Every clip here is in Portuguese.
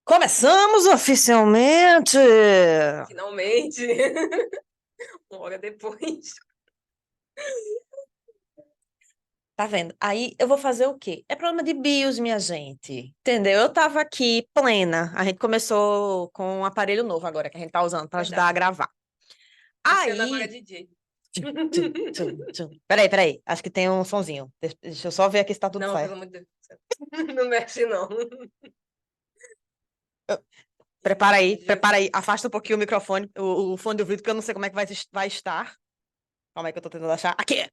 Começamos oficialmente! Finalmente, uma hora depois. Tá vendo? Aí eu vou fazer o quê? É problema de BIOS, minha gente. Entendeu? Eu tava aqui plena. A gente começou com um aparelho novo agora que a gente tá usando para ajudar a Verdade. gravar. Cassiano agora é Aí. DJ. Tchum, tchum, tchum, tchum. Peraí. Acho que tem um sonzinho. Deixa eu só ver aqui se tá tudo Não, pelo certo. amor de Deus. Não mexe, não. Misericórdia. Prepara aí. Afasta um pouquinho o microfone, o fone de ouvido, que eu não sei como é que vai estar. Calma aí que eu tô tentando achar. Aqui!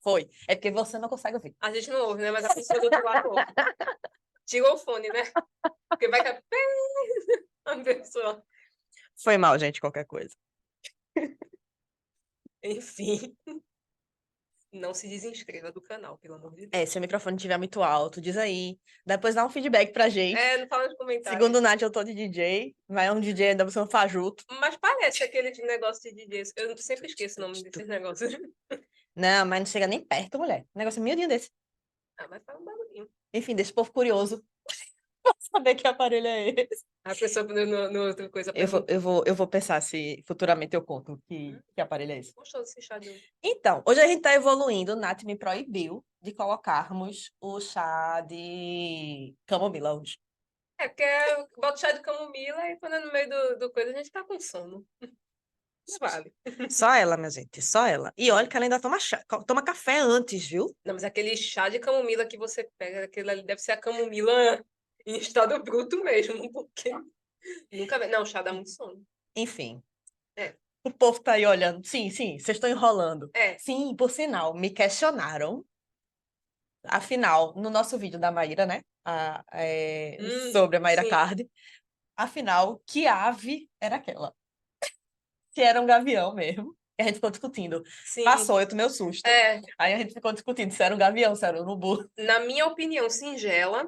Foi. É porque você não consegue ouvir. A gente não ouve, né? Mas a pessoa do outro lado ouve. Tira o fone, né? Porque vai que é a pessoa. Foi mal, gente, qualquer coisa. Enfim, não se desinscreva do canal, pelo amor de É, Deus. se o microfone estiver muito alto, diz aí. Depois dá um feedback pra gente. É, não fala nos Segundo comentários. o Nath, eu tô de DJ. Vai um DJ ainda você é um fajuto. Mas parece aquele negócio de DJs. Eu sempre esqueço o nome desses negócios. Não, mas não chega nem perto, mulher. O negócio é miudinho desse. Ah, mas fala um barulhinho. Enfim, desse povo curioso. Pra saber que aparelho é esse. A pessoa no outra coisa Eu perguntou. vou, eu vou pensar se futuramente eu conto que aparelho é esse. Gostoso esse chá de hoje. Então, hoje a gente tá evoluindo. O Nath me proibiu de colocarmos o chá de camomila hoje. É, porque eu boto chá de camomila e quando é no meio do coisa a gente tá com sono. Não vale. Só ela, minha gente, só ela. E olha que ela ainda toma chá, toma café antes, viu? Não, mas aquele chá de camomila que você pega, aquele ali deve ser a camomila em estado bruto mesmo, porque nunca vi. Não, chá dá muito sono. Enfim. É, O povo tá aí olhando. Sim, vocês estão enrolando. é. Sim, por sinal, me questionaram. Afinal, no nosso vídeo da Maíra, né? Sobre a Maíra Sim, Card. Afinal, que ave era aquela? Se era um gavião mesmo. E a gente ficou discutindo. sim. Passou, eu tomei o susto. É, Aí a gente ficou discutindo se era um gavião, se era um urubu. na minha opinião singela,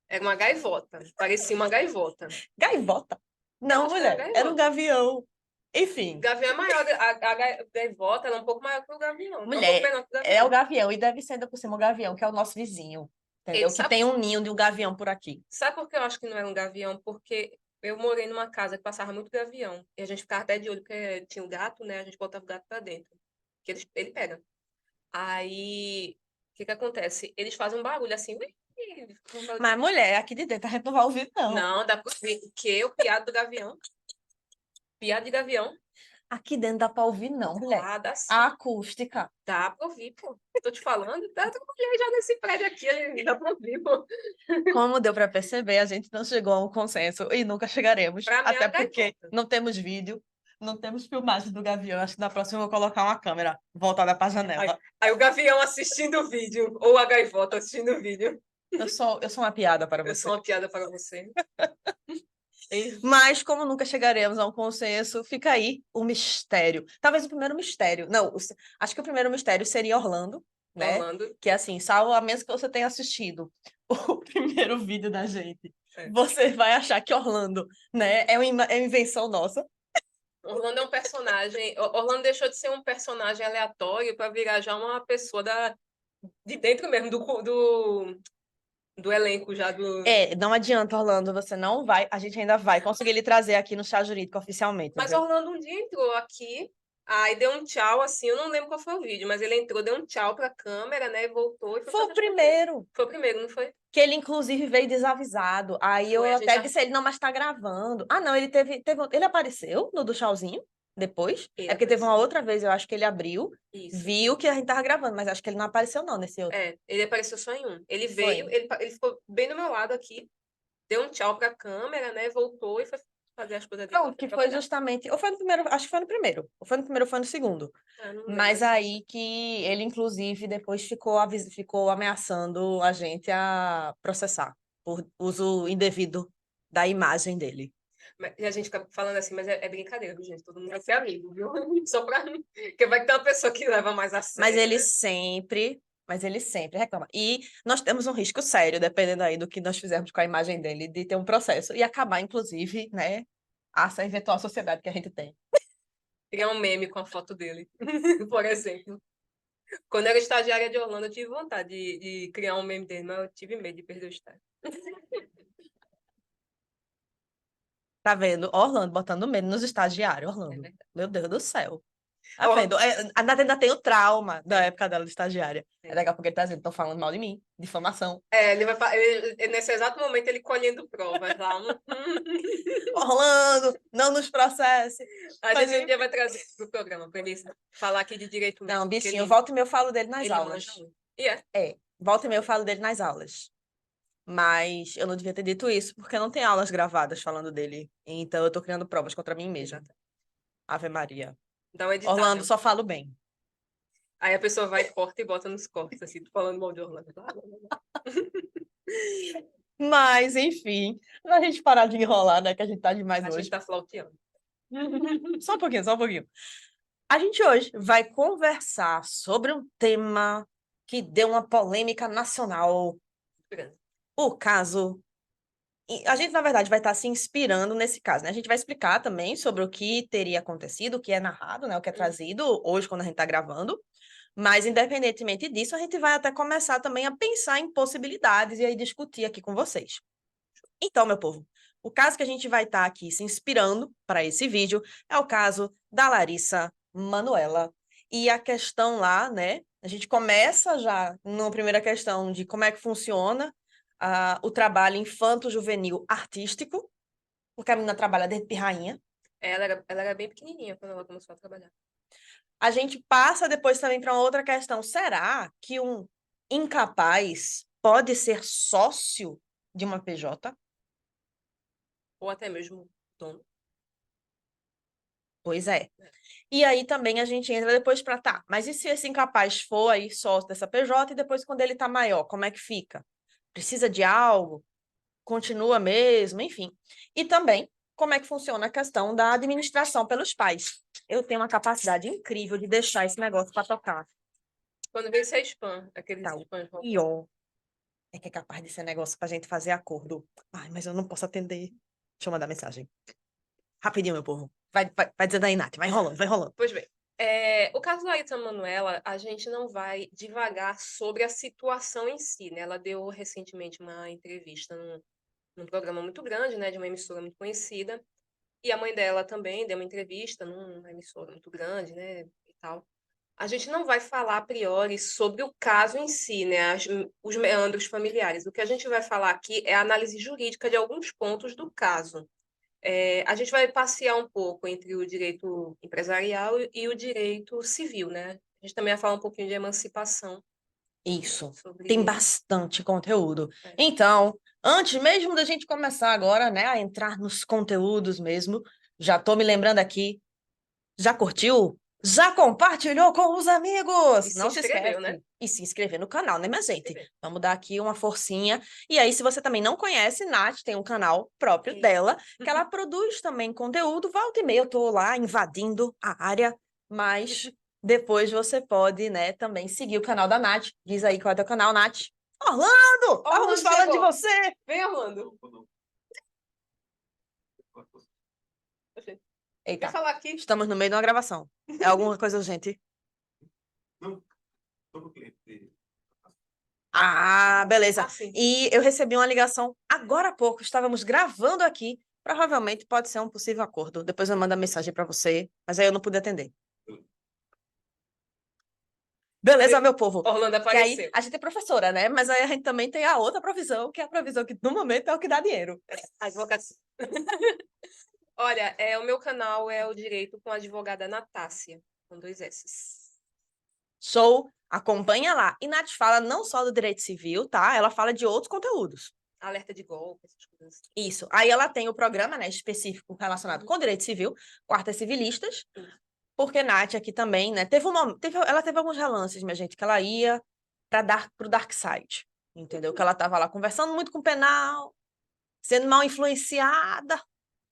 era uma gaivota. Parecia uma gaivota. Gaivota? Eu Não, acho que era mulher, era um gaivota. gavião. Enfim, Gavião é maior, a gaivota ela é um pouco maior que o gavião. É um pouco mulher, menor que o é o gavião. gavião. E deve ser ainda por cima o gavião, que é o nosso vizinho. Ele Entendeu? Que sabe tem um ninho de um gavião por aqui. Sabe por que eu acho que não era um gavião? Porque eu morei numa casa que passava muito gavião. E a gente ficava até de olho, porque tinha um gato, né? A gente botava o gato pra dentro. Que ele pega. Aí, o que que acontece? Eles fazem um barulho assim. "Ui", Mas, mulher, aqui de dentro a gente não vai ouvir, não. Não, dá pra ouvir. O quê? O piado do gavião? Piado de gavião? Aqui dentro dá pra ouvir, não, mulher. Ah, dá sim. A acústica. Dá pra ouvir, pô. Tô te falando. Dá pra ouvir já nesse prédio aqui. Dá pra ouvir, pô. Como deu pra perceber, a gente não chegou a um consenso e nunca chegaremos. Pra mim é Até uma porque gaivota. não temos vídeo, não temos filmagem do gavião. Acho que na próxima eu vou colocar uma câmera voltada pra Aí, janela. aí o gavião assistindo o vídeo. Ou a gaivota assistindo o vídeo. Eu sou uma piada para Eu sou você. uma piada para você. Mas, como nunca chegaremos a um consenso, fica aí o mistério. Talvez o primeiro mistério. Não, acho que o primeiro mistério seria Orlando, né? Orlando. Que é assim, salvo a menos que você tenha assistido o primeiro vídeo da gente, É. você vai achar que Orlando, né, é uma invenção nossa. Orlando é um personagem. Orlando deixou de ser um personagem aleatório para virar já uma pessoa de dentro mesmo do elenco já do. É, não adianta, Orlando, você não vai, a gente ainda vai conseguir lhe trazer aqui no Chá Jurídico oficialmente, Mas viu? Orlando um dia entrou aqui, aí deu um tchau assim, eu não lembro qual foi o vídeo, mas ele entrou, deu um tchau para a câmera, né? Voltou e foi Foi fazer o as coisas dele. primeiro, Foi o primeiro, não foi? que ele inclusive veio desavisado. Aí eu Foi, a gente até já. disse a ele, não, mas tá gravando. Ah, não, ele apareceu no do Chauzinho depois. Ele É porque teve uma apareceu. outra vez, eu acho que ele abriu, Isso. viu que a gente tava gravando, mas acho que ele não apareceu não nesse outro. É, ele apareceu só em um. Ele veio, Foi. ele ficou bem do meu lado aqui, deu um tchau para a câmera, né? Voltou e foi fazer as coisas dele, Pronto, que foi trabalhar. justamente, ou foi no primeiro, acho que foi no primeiro. Ou foi no primeiro, ou foi no segundo. Ah, não lembro Mas assim. aí que ele, inclusive, depois ficou ameaçando a gente a processar por uso indevido da imagem dele. E a gente fica falando assim, mas é brincadeira, viu, gente? Todo mundo vai ser amigo, viu? Só pra. Porque vai ter uma pessoa que leva mais a Mas sério, ele né? sempre, mas ele sempre reclama. E nós temos um risco sério, dependendo aí do que nós fizermos com a imagem dele, de ter um processo e acabar, inclusive, né, essa eventual sociedade que a gente tem. Criar um meme com a foto dele, por exemplo. Quando eu era estagiária de Orlando, eu tive vontade de criar um meme dele, mas eu tive medo de perder o estágio. Tá vendo? Orlando botando medo nos estagiários, É Orlando. verdade. Meu Deus do céu. Tá Ó, vendo? Ainda tem o trauma da é, época dela de estagiária. é. Aí daqui a pouco ele tá dizendo, estão falando mal de mim, difamação. Ele vai, nesse exato momento, ele colhendo provas lá. Orlando, não nos processe. A Mas, gente um enfim. dia vai trazer pro programa para ele falar aqui de direito Não, mesmo, porque bichinho, volta e meia eu falo dele nas ele manja aulas. muito. E é, É, volta e meia eu falo dele nas aulas. Mas eu não devia ter dito isso, porque não tem aulas gravadas falando dele. Então eu tô criando provas contra mim mesma. exato. Ave Maria. Dá uma editada. Orlando, só falo bem. Aí a pessoa vai, corta e bota nos cortes, assim, falando mal de Orlando. Mas, enfim, pra gente parar de enrolar, né? Que a gente tá demais A gente hoje. tá flauteando. Só um pouquinho, só um pouquinho. A gente hoje vai conversar sobre um tema que deu uma polêmica nacional. Grande. O caso. E a gente, na verdade, vai estar se inspirando nesse caso, né? A gente vai explicar também sobre o que teria acontecido, o que é narrado, né? O que é trazido hoje, quando a gente está gravando. Mas, independentemente disso, a gente vai até começar também a pensar em possibilidades e aí discutir aqui com vocês. Então, meu povo, o caso que a gente vai estar aqui se inspirando para esse vídeo é o caso da Larissa Manoela. E a questão lá, né? A gente começa já na primeira questão de como é que funciona o trabalho infanto-juvenil artístico, porque a menina trabalha desde pirrainha. Ela era bem pequenininha quando ela começou a trabalhar. A gente passa depois também para uma outra questão. Será que um incapaz pode ser sócio de uma PJ? Ou até mesmo dono. Pois é. Né? E aí também a gente entra depois para tá, mas e se esse incapaz for aí sócio dessa PJ e depois quando ele tá maior, como é que fica? Precisa de algo? Continua mesmo? Enfim. E também como é que funciona a questão da administração pelos pais. Eu tenho uma capacidade incrível de deixar esse negócio para tocar. Quando vem ser spam, aqueles Tá, o spams. pior é que é capaz de ser negócio pra gente fazer acordo. Ai, mas eu não posso atender. Deixa eu mandar mensagem. Rapidinho, meu povo. Vai dizendo aí, Nath. Vai rolando, vai rolando. Pois bem, o caso da Aita Manuela, a gente não vai divagar sobre a situação em si, né? Ela deu recentemente uma entrevista num programa muito grande, né, de uma emissora muito conhecida, e a mãe dela também deu uma entrevista numa emissora muito grande, né, e tal. A gente não vai falar a priori sobre o caso em si, né, os meandros familiares. O que a gente vai falar aqui é a análise jurídica de alguns pontos do caso. A gente vai passear um pouco entre o direito empresarial e o direito civil, né? A gente também vai falar um pouquinho de emancipação Isso. Tem sobre. bastante conteúdo. É. Então, antes mesmo da gente começar agora, né, a entrar nos conteúdos mesmo, já tô me lembrando aqui. Já curtiu? Já compartilhou com os E amigos? se Não se inscreveu, né? esquece. E se inscrever no canal, né, minha Se gente? inscrever. Vamos dar aqui uma forcinha. E aí, se você também não conhece, Nath tem um canal próprio E- dela, que ela produz também conteúdo. Volta e meia, eu tô lá invadindo a área, mas depois você pode, né, também seguir o canal da Nath. Diz aí qual é o teu canal, Nath. Orlando! Estávamos Orlando falando de chegou! você! Vem, Orlando! Vem Eita, falar aqui. estamos no meio de uma gravação. É alguma coisa urgente? Não, só pro cliente. Ah, beleza. Assim. E eu recebi uma ligação agora há pouco, estávamos gravando aqui. Provavelmente pode ser um possível acordo. Depois eu mando a mensagem para você, mas aí eu não pude atender. Beleza, meu povo. Orlando Que aí apareceu. a gente é professora, né? Mas aí a gente também tem a outra provisão, que é a provisão que no momento é o que dá dinheiro. Advocacia. Olha, o meu canal é o Direito com a advogada Natácia, com 2 S's. Show, acompanha lá. E Nath fala não só do direito civil, tá? Ela fala de outros conteúdos. Alerta de golpe, essas coisas. Isso. Aí ela tem o programa, né, específico relacionado com direito civil, Quartas Civilistas. Porque Nath aqui também, né? Ela teve alguns relances, minha gente, que ela ia pro Dark Side. Entendeu? Que ela tava lá conversando muito com o penal, sendo mal influenciada.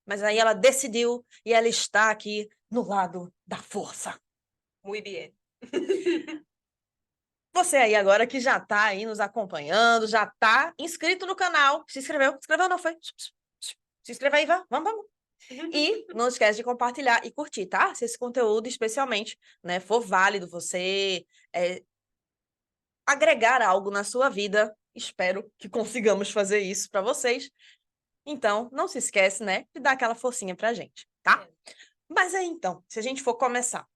Mas aí ela decidiu e ela está aqui no lado da força. Muy bien. Você aí agora que já tá aí nos acompanhando, já tá inscrito no canal, se inscreveu? Inscreveu não foi? Se inscreva aí, vamos. E não esquece de compartilhar e curtir, tá? Se esse conteúdo, especialmente, né, for válido, você agregar algo na sua vida, espero que consigamos fazer isso para vocês. Então, não se esquece, né, de dar aquela forcinha pra gente, tá? Mas aí, então, se a gente for começar.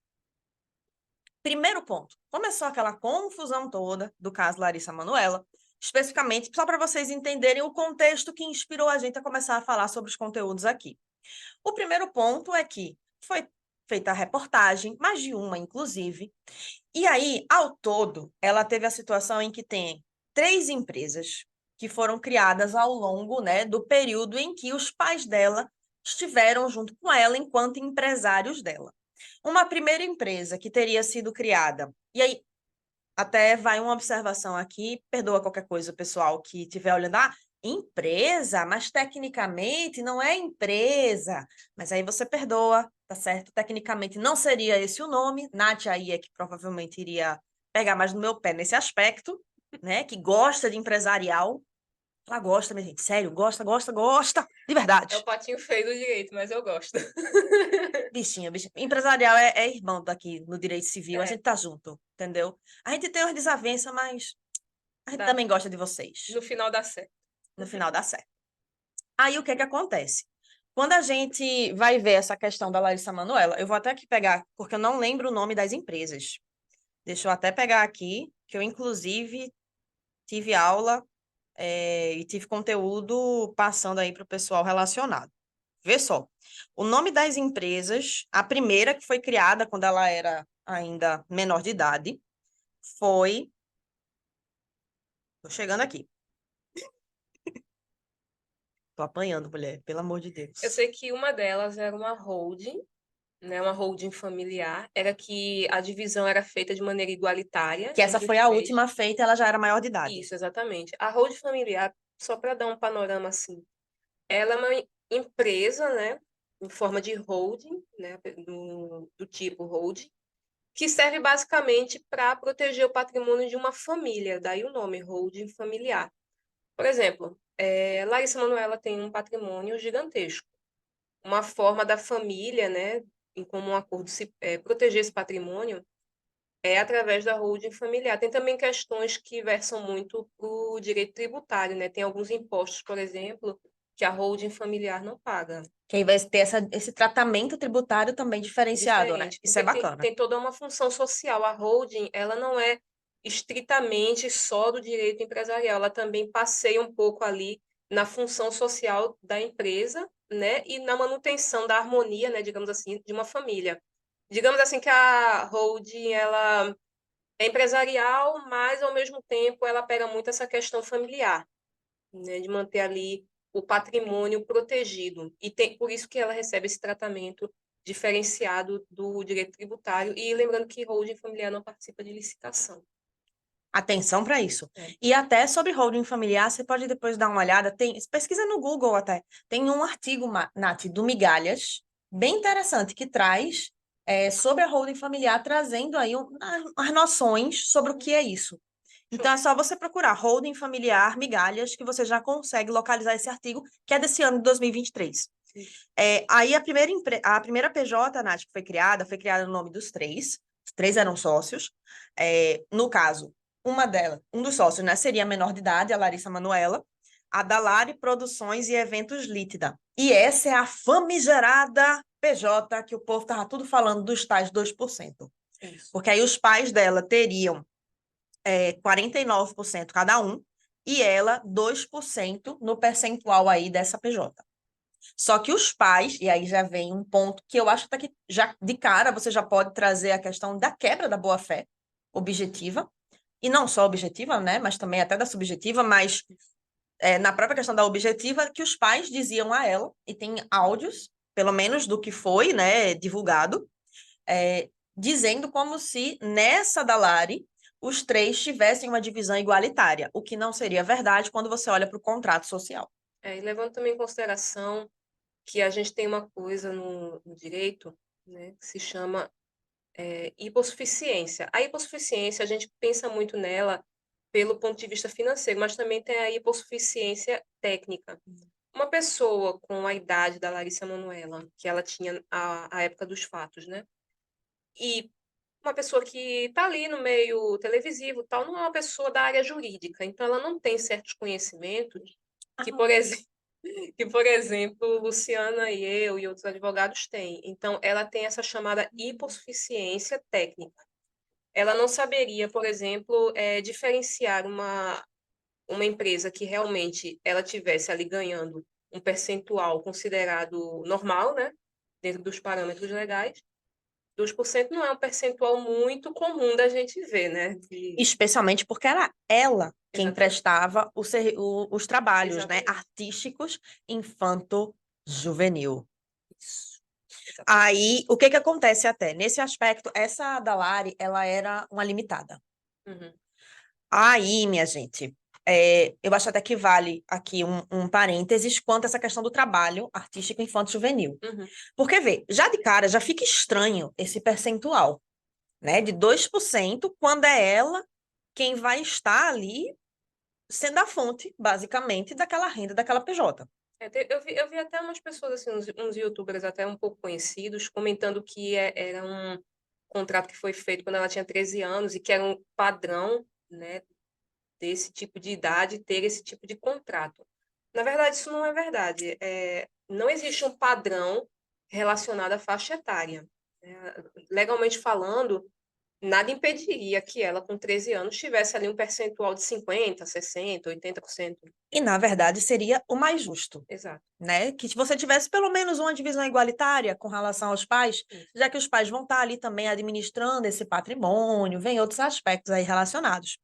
Primeiro ponto, começou aquela confusão toda do caso Larissa Manoela, especificamente só para vocês entenderem o contexto que inspirou a gente a começar a falar sobre os conteúdos aqui. O primeiro ponto é que foi feita a reportagem, mais de uma, inclusive, e aí, ao todo, ela teve a situação em que tem 3 empresas que foram criadas ao longo, né, do período em que os pais dela estiveram junto com ela enquanto empresários dela. Uma primeira empresa que teria sido criada, e aí até vai uma observação aqui, perdoa qualquer coisa, pessoal, que estiver olhando, empresa, mas tecnicamente não é empresa. Mas aí você perdoa, tá certo? Tecnicamente não seria esse o nome. Nath aí é que provavelmente iria pegar mais no meu pé nesse aspecto, né? Que gosta de empresarial. Ela gosta, minha gente, sério, gosta, de É verdade. o patinho feio do direito, mas eu gosto. Bichinha, bichinha. Empresarial é irmão daqui no direito civil, a É, gente tá junto, entendeu? A gente tem umas desavenças, mas a gente dá. também gosta de vocês. No final dá certo. No final dá certo. Aí o que que acontece? Quando a gente vai ver essa questão da Larissa Manoela, eu vou até aqui pegar, porque eu não lembro o nome das empresas. Deixa eu até pegar aqui, que eu inclusive tive aula e tive conteúdo passando aí para o pessoal relacionado. Vê só, o nome das empresas, a primeira que foi criada quando ela era ainda menor de idade, foi. Tô chegando aqui. Tô apanhando, mulher, pelo amor de Eu Deus. sei que uma delas era uma holding, né, uma holding familiar, era que a divisão era feita de maneira igualitária Que essa entre os foi a três. última feita, ela já era maior de idade. Isso, exatamente. A holding familiar, só para dar um panorama assim, ela é uma empresa, né, em forma de holding, né, do tipo holding, que serve basicamente para proteger o patrimônio de uma família, daí o nome, holding familiar. Por exemplo, Larissa Manoela tem um patrimônio gigantesco. Uma forma da família, né, em comum acordo, se proteger esse patrimônio é através da holding familiar. Tem também questões que versam muito para o direito tributário, né? Tem alguns impostos, por exemplo, que a holding familiar não paga. Que aí vai ter esse tratamento tributário também diferenciado, né? Diferente, Isso é porque tem, bacana. tem toda uma função social. A holding, ela não é estritamente só do direito empresarial, ela também passeia um pouco ali na função social da empresa, né, e na manutenção da harmonia, né, digamos assim, de uma família. Digamos assim que a holding, ela é empresarial, mas ao mesmo tempo ela pega muito essa questão familiar, né, de manter ali o patrimônio protegido. E tem, por isso que ela recebe esse tratamento diferenciado do direito tributário. E lembrando que holding familiar não participa de licitação. Atenção para isso. É. E até sobre holding familiar, você pode depois dar uma olhada, pesquisa no Google até. Tem um artigo, Nath, do Migalhas, bem interessante, que traz sobre a holding familiar, trazendo aí as noções sobre o que é isso. Então, é só você procurar holding familiar Migalhas, que você já consegue localizar esse artigo, que é desse ano de 2023. Aí a primeira PJ, Nath, que foi criada no nome dos 3. Os 3 eram sócios. No caso, um dos sócios, né, seria menor de idade, a Larissa Manoela, a Dalari Produções e Eventos Lítida. E essa é a famigerada PJ que o povo estava tudo falando dos tais 2%. Isso. Porque aí os pais dela teriam 49% cada um, e ela 2% no percentual aí dessa PJ. Só que os pais, e aí já vem um ponto que eu acho até que já de cara você já pode trazer a questão da quebra da boa-fé objetiva, e não só objetiva, né, mas também até da subjetiva, mas na própria questão da objetiva, que os pais diziam a ela, e tem áudios, pelo menos do que foi, né, divulgado, dizendo como se nessa da Lari os 3 tivessem uma divisão igualitária, o que não seria verdade quando você olha para o contrato social. E levando também em consideração que a gente tem uma coisa no direito, né, que se chama hipossuficiência. A hipossuficiência, a gente pensa muito nela pelo ponto de vista financeiro, mas também tem a hipossuficiência técnica. uma pessoa com a idade da Larissa Manoela, que ela tinha a época dos fatos, né? E uma pessoa que está ali no meio televisivo, tal, não é uma pessoa da área jurídica, então ela não tem certos conhecimentos que, por exemplo, que, por exemplo, Luciana e eu e outros advogados têm. Então, ela tem essa chamada hipossuficiência técnica. Ela não saberia, por exemplo, diferenciar uma empresa que realmente ela tivesse ali ganhando um percentual considerado normal, né, dentro dos parâmetros legais. 2% não é um percentual muito comum da gente ver, né? Especialmente porque era ela quem Exatamente. prestava os trabalhos, né, Exatamente. artísticos infanto-juvenil. Isso. Exatamente. Aí, o que acontece até? Nesse aspecto, essa Dalari, ela era uma limitada. Uhum. Aí, minha gente, eu acho até que vale aqui um parênteses quanto a essa questão do trabalho artístico infanto-juvenil. Uhum. Porque, vê, já de cara, já fica estranho esse percentual, né, de 2%, quando é ela quem vai estar ali sendo a fonte, basicamente, daquela renda daquela PJ. Eu vi até umas pessoas, assim, uns youtubers até um pouco conhecidos, comentando que era um contrato que foi feito quando ela tinha 13 anos e que era um padrão, né, desse tipo de idade ter esse tipo de contrato. Na verdade, isso não é verdade. Não existe um padrão relacionado à faixa etária. Legalmente falando, nada impediria que ela, com 13 anos, tivesse ali um percentual de 50%, 60%, 80%. E, na verdade, seria o mais justo, Exato. né? Que você tivesse pelo menos uma divisão igualitária com relação aos pais, Isso. já que os pais vão estar ali também administrando esse patrimônio, vem outros aspectos aí relacionados.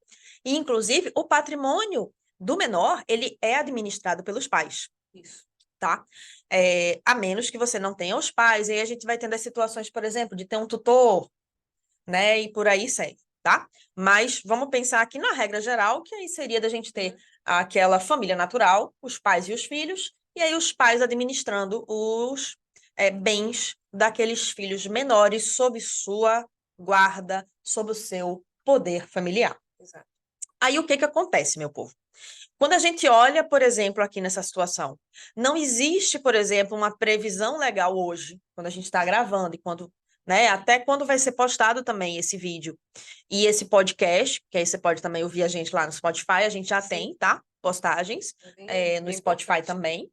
E, inclusive, o patrimônio do menor, ele é administrado pelos pais, Isso. tá? A menos que você não tenha os pais, aí a gente vai tendo as situações, por exemplo, de ter um tutor, né? E por aí segue, tá? Mas vamos pensar aqui na regra geral, que aí seria da gente ter aquela família natural, os pais e os filhos, e aí os pais administrando os bens daqueles filhos menores sob sua guarda, sob o seu poder familiar. Exato. Aí o que acontece, meu povo? Quando a gente olha, por exemplo, aqui nessa situação, não existe, por exemplo, uma previsão legal hoje, quando a gente está gravando e quando, né, até quando vai ser postado também esse vídeo e esse podcast, que aí você pode também ouvir a gente lá no Spotify, a gente já Sim. tem, tá? Postagens no Bem Spotify importante. também.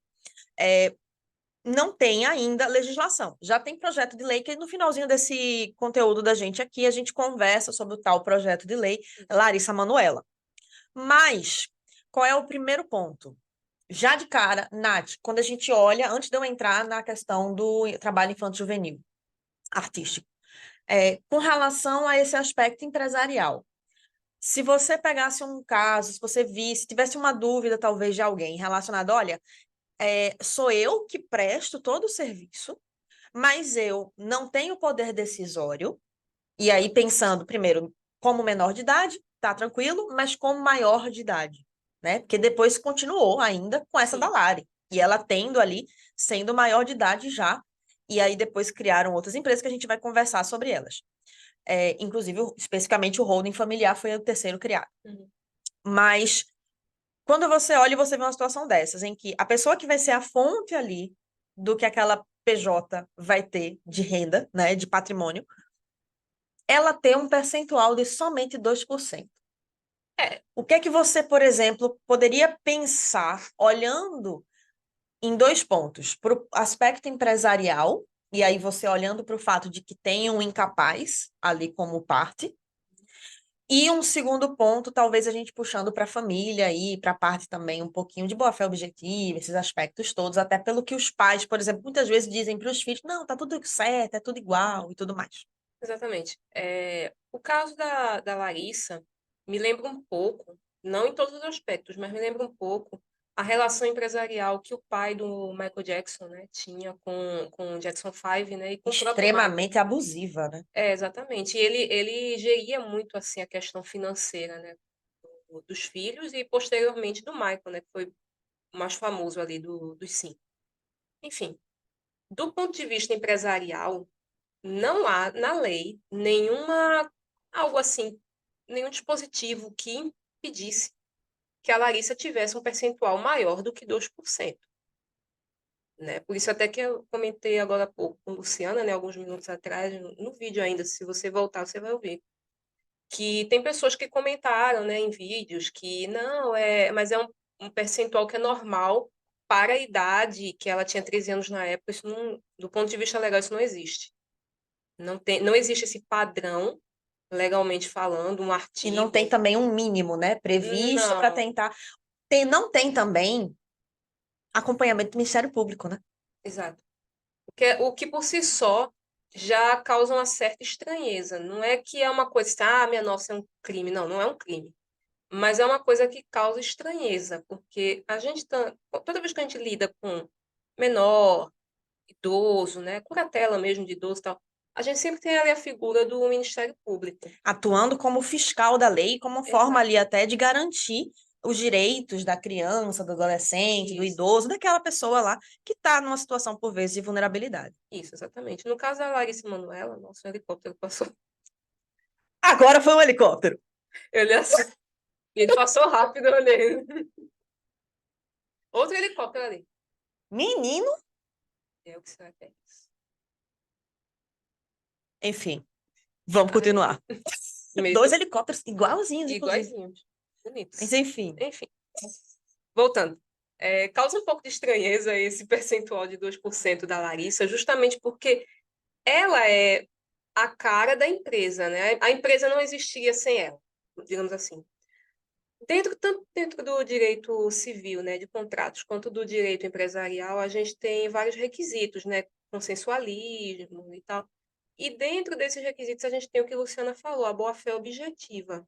Não tem ainda legislação. Já tem projeto de lei que no finalzinho desse conteúdo da gente aqui, a gente conversa sobre o tal projeto de lei Larissa Manoela. Mas, qual é o primeiro ponto? Já de cara, Nath, quando a gente olha, antes de eu entrar na questão do trabalho infanto-juvenil, artístico, com relação a esse aspecto empresarial, se você pegasse um caso, se você visse, tivesse uma dúvida talvez de alguém relacionado, olha, sou eu que presto todo o serviço, mas eu não tenho poder decisório, e aí pensando, primeiro, como menor de idade, tá tranquilo, mas como maior de idade, né? Porque depois continuou ainda com essa Sim. da Lari, e ela tendo ali, sendo maior de idade já, e aí depois criaram outras empresas que a gente vai conversar sobre elas. Inclusive, especificamente o holding familiar foi o terceiro criado. Uhum. Mas quando você olha e você vê uma situação dessas, em que a pessoa que vai ser a fonte ali do que aquela PJ vai ter de renda, né, de patrimônio, ela tem um percentual de somente 2%. O que é que você, por exemplo, poderia pensar olhando em dois pontos? Para o aspecto empresarial, e aí você olhando para o fato de que tem um incapaz ali como parte, e um segundo ponto, talvez a gente puxando para a família e para a parte também um pouquinho de boa-fé objetiva, esses aspectos todos, até pelo que os pais, por exemplo, muitas vezes dizem para os filhos, não, tá tudo certo, é tudo igual e tudo mais. Exatamente. O caso da Larissa me lembra um pouco, não em todos os aspectos, mas me lembra um pouco a relação empresarial que o pai do Michael Jackson, né, tinha com o Jackson 5, né, e com o próprio Michael. Extremamente abusiva, né? Exatamente. E ele geria muito assim a questão financeira, né, dos filhos e posteriormente do Michael, né, que foi o mais famoso ali dos cinco. Enfim, do ponto de vista empresarial, não há na lei algo assim, nenhum dispositivo que impedisse que a Larissa tivesse um percentual maior do que 2%. né? Por isso até que eu comentei agora há pouco com Luciana, né, alguns minutos atrás, no vídeo ainda, se você voltar, você vai ouvir, que tem pessoas que comentaram, né, em vídeos que não, mas é um percentual que é normal para a idade, que ela tinha 13 anos na época, isso não, do ponto de vista legal, isso não existe. Não existe esse padrão, legalmente falando, um E não tem artigo. também um mínimo, né, previsto para Não, tentar. Não tem também acompanhamento do Ministério Público, né? exato. O que por si só já causa uma certa estranheza. Não é que é uma coisa, assim, minha nossa, é um crime. Não, não é um crime. Mas é uma coisa que causa estranheza, porque a gente toda vez que a gente lida com menor, idoso, né, curatela mesmo de idoso e tal, a gente sempre tem ali a figura do Ministério Público. Atuando como fiscal da lei, como forma Exato. ali até de garantir os direitos da criança, do adolescente, do Isso, idoso, daquela pessoa lá que está numa situação, por vezes, de vulnerabilidade. isso, exatamente. No caso da Larissa Manoela, nosso helicóptero passou. Agora foi um helicóptero. Ele, assim, ele passou rápido, eu olhei. Outro helicóptero ali. Menino, É o que será que é isso? enfim, vamos continuar. Meio Dois helicópteros igualzinhos, inclusive. iguaizinhos, Mas bonitos. enfim, Enfim, voltando. Causa um pouco de estranheza esse percentual de 2% da Larissa, justamente porque ela é a cara da empresa, né? A empresa não existiria sem ela, digamos assim. Tanto dentro do direito civil, né, de contratos, quanto do direito empresarial, a gente tem vários requisitos, né, consensualismo e tal. E dentro desses requisitos a gente tem o que a Luciana falou, a boa-fé objetiva.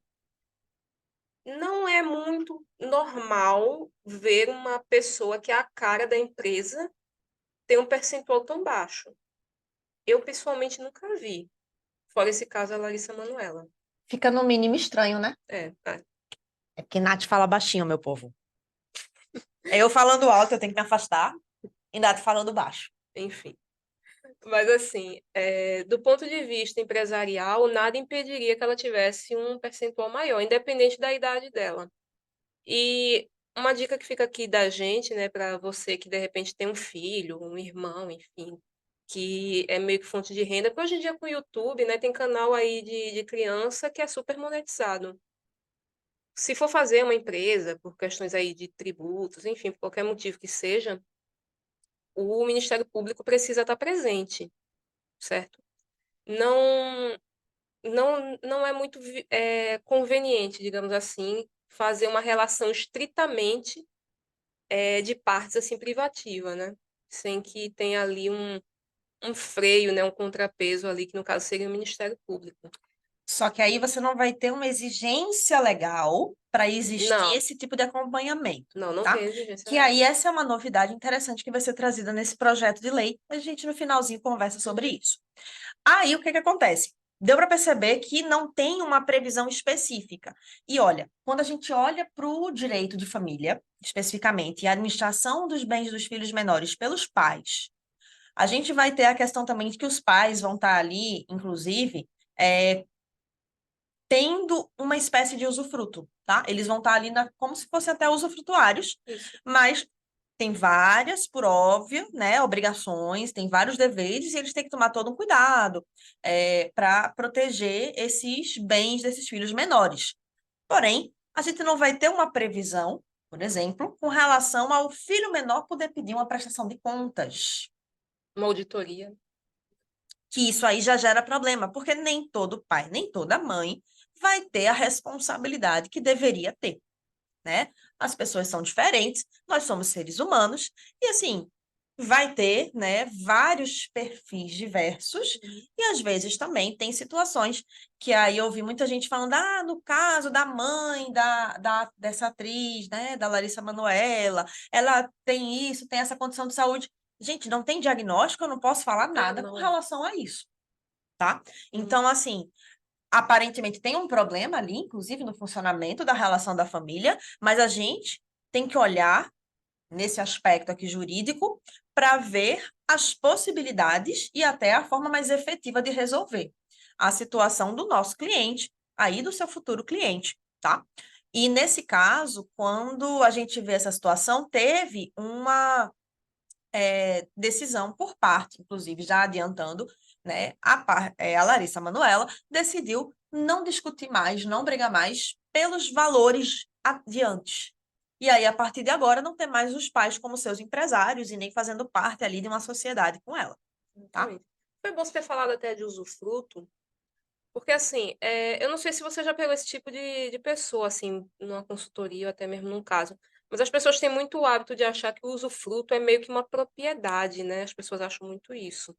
Não é muito normal ver uma pessoa que é a cara da empresa ter um percentual tão baixo. Eu, pessoalmente, nunca vi. Fora esse caso, a Larissa Manoela. fica no mínimo estranho, né? É, É porque Nath fala baixinho, meu povo. É eu falando alto, eu tenho que me afastar, e Nath falando baixo. enfim. Mas, assim, do ponto de vista empresarial, nada impediria que ela tivesse um percentual maior, independente da idade dela. E uma dica que fica aqui da gente, né, para você que de repente tem um filho, um irmão, enfim, que é meio que fonte de renda, porque hoje em dia com o YouTube, né, tem canal aí de criança que é super monetizado. Se for fazer uma empresa, por questões aí de tributos, enfim, por qualquer motivo que seja, o Ministério Público precisa estar presente, certo? Não, não é muito conveniente, digamos assim, fazer uma relação estritamente de partes assim privativa, né? Sem que tenha ali um freio, né? Um contrapeso ali, que no caso seria o Ministério Público. Só que aí você não vai ter uma exigência legal para existir Não, esse tipo de acompanhamento, não tá? tem exigência Que legal. aí essa é uma novidade interessante que vai ser trazida nesse projeto de lei. A gente no finalzinho conversa sobre isso. Aí o que que acontece? Deu para perceber que não tem uma previsão específica. E olha, quando a gente olha para o direito de família, especificamente, e a administração dos bens dos filhos menores pelos pais, a gente vai ter a questão também de que os pais vão estar ali, inclusive, tendo uma espécie de usufruto, tá? Eles vão estar ali como se fossem até usufrutuários, Isso. mas tem várias, por óbvio, né, obrigações, tem vários deveres e eles têm que tomar todo um cuidado para proteger esses bens desses filhos menores. Porém, a gente não vai ter uma previsão, por exemplo, com relação ao filho menor poder pedir uma prestação de contas. Uma auditoria. Que isso aí já gera problema, porque nem todo pai, nem toda mãe vai ter a responsabilidade que deveria ter, né? As pessoas são diferentes, nós somos seres humanos, e assim, vai ter, né, vários perfis diversos, e às vezes também tem situações que aí eu ouvi muita gente falando, no caso da mãe dessa atriz, né, da Larissa Manoela, ela tem isso, tem essa condição de saúde. Gente, não tem diagnóstico, eu não posso falar nada com Não. relação a isso, tá? Então, assim, aparentemente tem um problema ali, inclusive no funcionamento da relação da família, mas a gente tem que olhar nesse aspecto aqui jurídico para ver as possibilidades e até a forma mais efetiva de resolver a situação do nosso cliente, aí do seu futuro cliente, tá? E nesse caso, quando a gente vê essa situação, teve decisão por parte, inclusive já adiantando, né, a Larissa Manoela decidiu não discutir mais, não brigar mais pelos valores adiante. E aí, a partir de agora, não ter mais os pais como seus empresários e nem fazendo parte ali de uma sociedade com ela, tá? Exatamente. Foi bom você ter falado até de usufruto, porque assim, eu não sei se você já pegou esse tipo de pessoa, assim, numa consultoria ou até mesmo num caso, mas as pessoas têm muito o hábito de achar que o usufruto é meio que uma propriedade, né? As pessoas acham muito isso.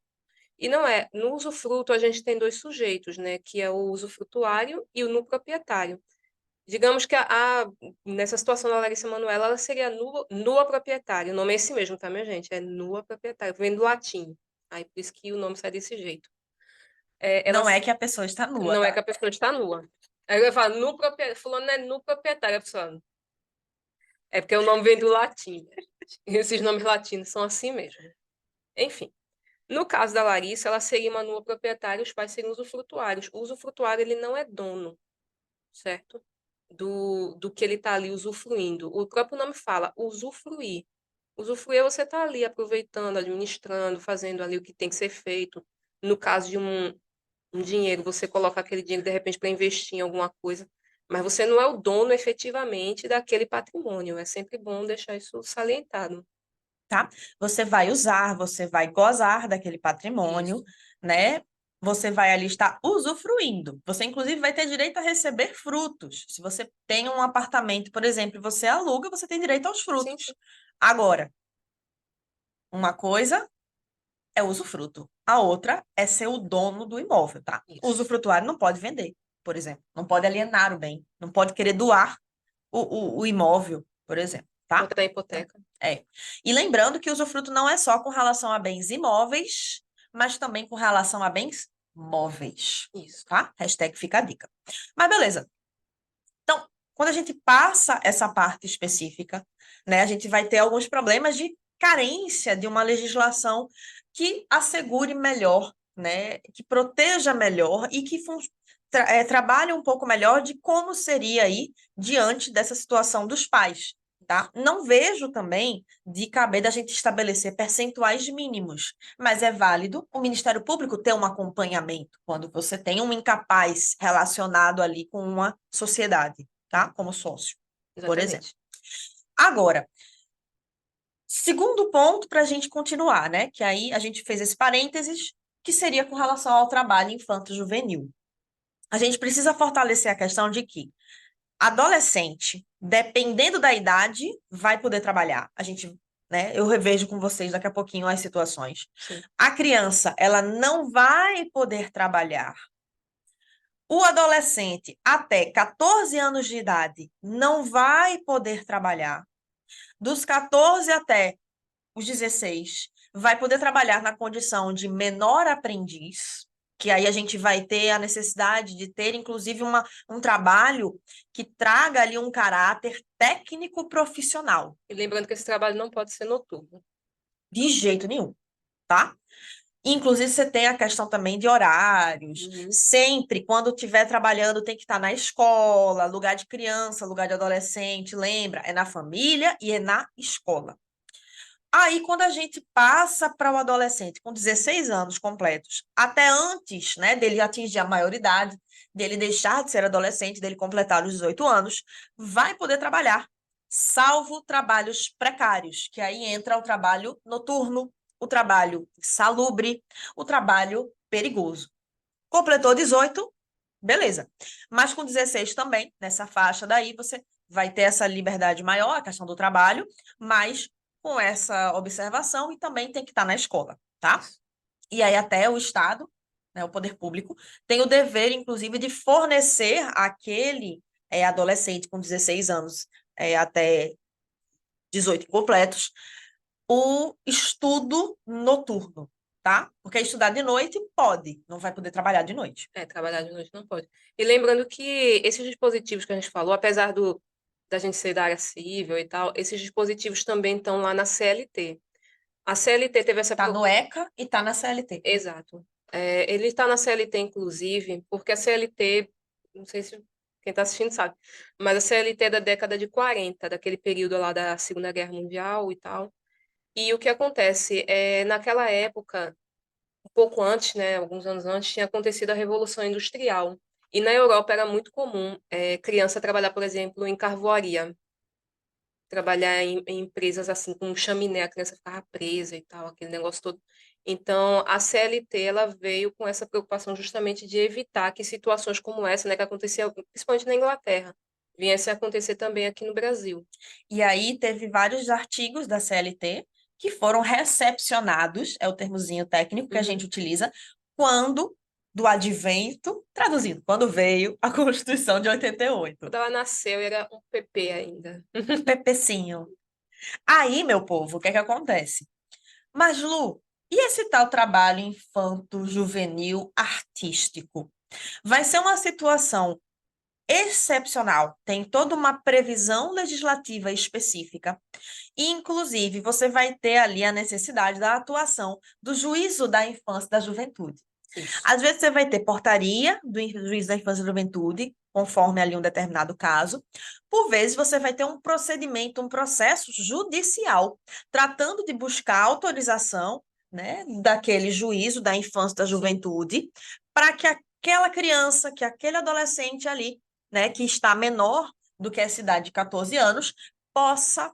E não é. No usufruto, a gente tem dois sujeitos, né? Que é o usufrutuário e o no proprietário. Digamos que nessa situação da Larissa Manoela, ela seria nua proprietária. O nome é esse mesmo, tá, minha gente? É nua proprietária. Vem do latim. Aí por isso que o nome sai desse jeito. Ela Não é que a pessoa está nua, não é tá? que a pessoa está nua. Aí eu falo, nu proprietário. Fulano é nu proprietário. A pessoa, é porque o nome vem do latim. E esses nomes latinos são assim mesmo. Enfim. No caso da Larissa, ela seria uma nua proprietária, os pais seriam usufrutuários. O usufrutuário, ele não é dono, certo? Do que ele está ali usufruindo. O próprio nome fala, usufruir. Usufruir é você estar ali aproveitando, administrando, fazendo ali o que tem que ser feito. No caso de um dinheiro, você coloca aquele dinheiro, de repente, para investir em alguma coisa. Mas você não é o dono efetivamente daquele patrimônio. É sempre bom deixar isso salientado. Tá? Você vai usar, você vai gozar daquele patrimônio, Isso. né? Você vai ali estar usufruindo. Você, inclusive, vai ter direito a receber frutos. Se você tem um apartamento, por exemplo, e você aluga, você tem direito aos Sim, sim. frutos. Agora, uma coisa é usufruto, a outra é ser o dono do imóvel, tá? O Isso. usufrutuário não pode vender, por exemplo, não pode alienar o bem, não pode querer doar o imóvel, por exemplo, tá? Botar hipoteca. É. E lembrando que o usufruto não é só com relação a bens imóveis, mas também com relação a bens móveis, Isso. tá? Hashtag fica a dica. Mas beleza. Então, quando a gente passa essa parte específica, né, a gente vai ter alguns problemas de carência de uma legislação que assegure melhor, né, que proteja melhor e que trabalhe um pouco melhor de como seria aí diante dessa situação dos pais. Tá? Não vejo também de caber da gente estabelecer percentuais mínimos, mas é válido o Ministério Público ter um acompanhamento quando você tem um incapaz relacionado ali com uma sociedade, tá? Como sócio, por exemplo. Exatamente. Agora, segundo ponto para a gente continuar, né? Que aí a gente fez esse parênteses, que seria com relação ao trabalho infanto-juvenil. A gente precisa fortalecer a questão de que adolescente, dependendo da idade, vai poder trabalhar. A gente, né? Eu revejo com vocês daqui a pouquinho as situações. Sim. A criança, ela não vai poder trabalhar. O adolescente até 14 anos de idade não vai poder trabalhar. Dos 14 até os 16, vai poder trabalhar na condição de menor aprendiz, que aí a gente vai ter a necessidade de ter, inclusive, um trabalho que traga ali um caráter técnico profissional. E lembrando que esse trabalho não pode ser noturno. De jeito nenhum, tá? Inclusive, você tem a questão também de horários. Uhum. Sempre, quando estiver trabalhando, tem que estar na escola, lugar de criança, lugar de adolescente. Lembra? É na família e é na escola. Aí, quando a gente passa para o adolescente com 16 anos completos, até antes, né, dele atingir a maioridade, dele deixar de ser adolescente, dele completar os 18 anos, vai poder trabalhar, salvo trabalhos precários, que aí entra o trabalho noturno, o trabalho salubre, o trabalho perigoso. Completou 18, beleza. Mas com 16 também, nessa faixa daí, você vai ter essa liberdade maior, a questão do trabalho, mas com essa observação e também tem que estar na escola, tá? Isso. E aí até o Estado, né, o poder público, tem o dever, inclusive, de fornecer àquele adolescente com 16 anos até 18 completos o estudo noturno, tá? Porque estudar de noite pode, não vai poder trabalhar de noite. Trabalhar de noite não pode. E lembrando que esses dispositivos que a gente falou, apesar da gente ser da área civil e tal, esses dispositivos também estão lá na CLT. A CLT teve essa... Tá no ECA e tá na CLT. Exato. Ele está na CLT, inclusive, porque a CLT, não sei se quem está assistindo sabe, mas a CLT é da década de 40, daquele período lá da Segunda Guerra Mundial e tal. E o que acontece naquela época, um pouco antes, né, alguns anos antes, tinha acontecido a Revolução Industrial. E na Europa era muito comum criança trabalhar, por exemplo, em carvoaria, trabalhar em empresas assim com chaminé, a criança ficava presa e tal, aquele negócio todo. Então, a CLT ela veio com essa preocupação justamente de evitar que situações como essa, né, que acontecia principalmente na Inglaterra, viesse a acontecer também aqui no Brasil. E aí teve vários artigos da CLT que foram recepcionados, é o termozinho técnico que a gente utiliza, quando do advento, traduzindo, quando veio a Constituição de 88. Quando ela nasceu, era um PP ainda. Pepecinho. Aí, meu povo, o que é que acontece? Mas, Lu, e esse tal trabalho infanto-juvenil artístico? Vai ser uma situação excepcional, tem toda uma previsão legislativa específica. E, inclusive, você vai ter ali a necessidade da atuação do juízo da infância e da juventude. Isso. Às vezes você vai ter portaria do juiz da infância e da juventude, conforme ali um determinado caso. Por vezes você vai ter um procedimento, um processo judicial, tratando de buscar autorização, né, daquele juízo da infância e da juventude, para que aquela criança, que aquele adolescente ali, né, que está menor do que essa idade de 14 anos, possa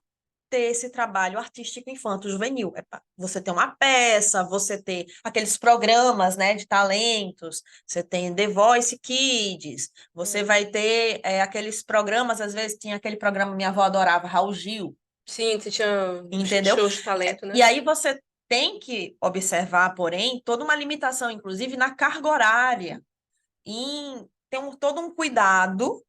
ter esse trabalho artístico infanto-juvenil. Você tem uma peça, você tem aqueles programas, né, de talentos, você tem The Voice Kids, você vai ter aqueles programas, às vezes tinha aquele programa, minha avó adorava, Raul Gil, Sim, você tinha entendeu? shows de talento, né? E aí você tem que observar, porém, toda uma limitação, inclusive na carga horária, todo um cuidado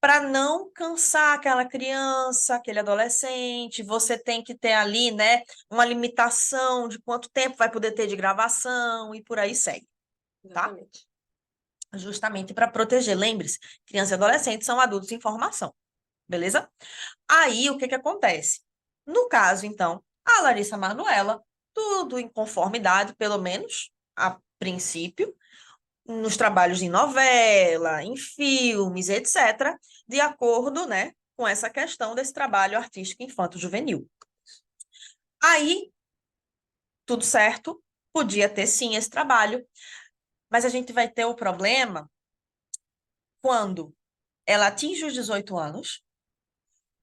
para não cansar aquela criança, aquele adolescente. Você tem que ter ali, né, uma limitação de quanto tempo vai poder ter de gravação e por aí segue, tá? Exatamente. Justamente para proteger. Lembre-se, crianças e adolescentes são adultos em formação, beleza? Aí, o que que acontece? No caso, então, a Larissa Manoela, tudo em conformidade, pelo menos a princípio, nos trabalhos em novela, em filmes, etc., de acordo, né, com essa questão desse trabalho artístico infanto-juvenil. Aí, tudo certo, podia ter sim esse trabalho, mas a gente vai ter o problema quando ela atinge os 18 anos,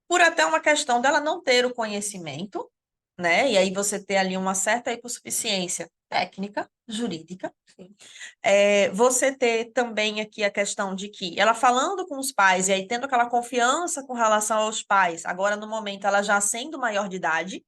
por até uma questão dela não ter o conhecimento, né? E aí você ter ali uma certa hipossuficiência técnica, jurídica. Sim. Você ter também aqui a questão de que ela falando com os pais e aí tendo aquela confiança com relação aos pais, agora no momento ela já sendo maior de idade,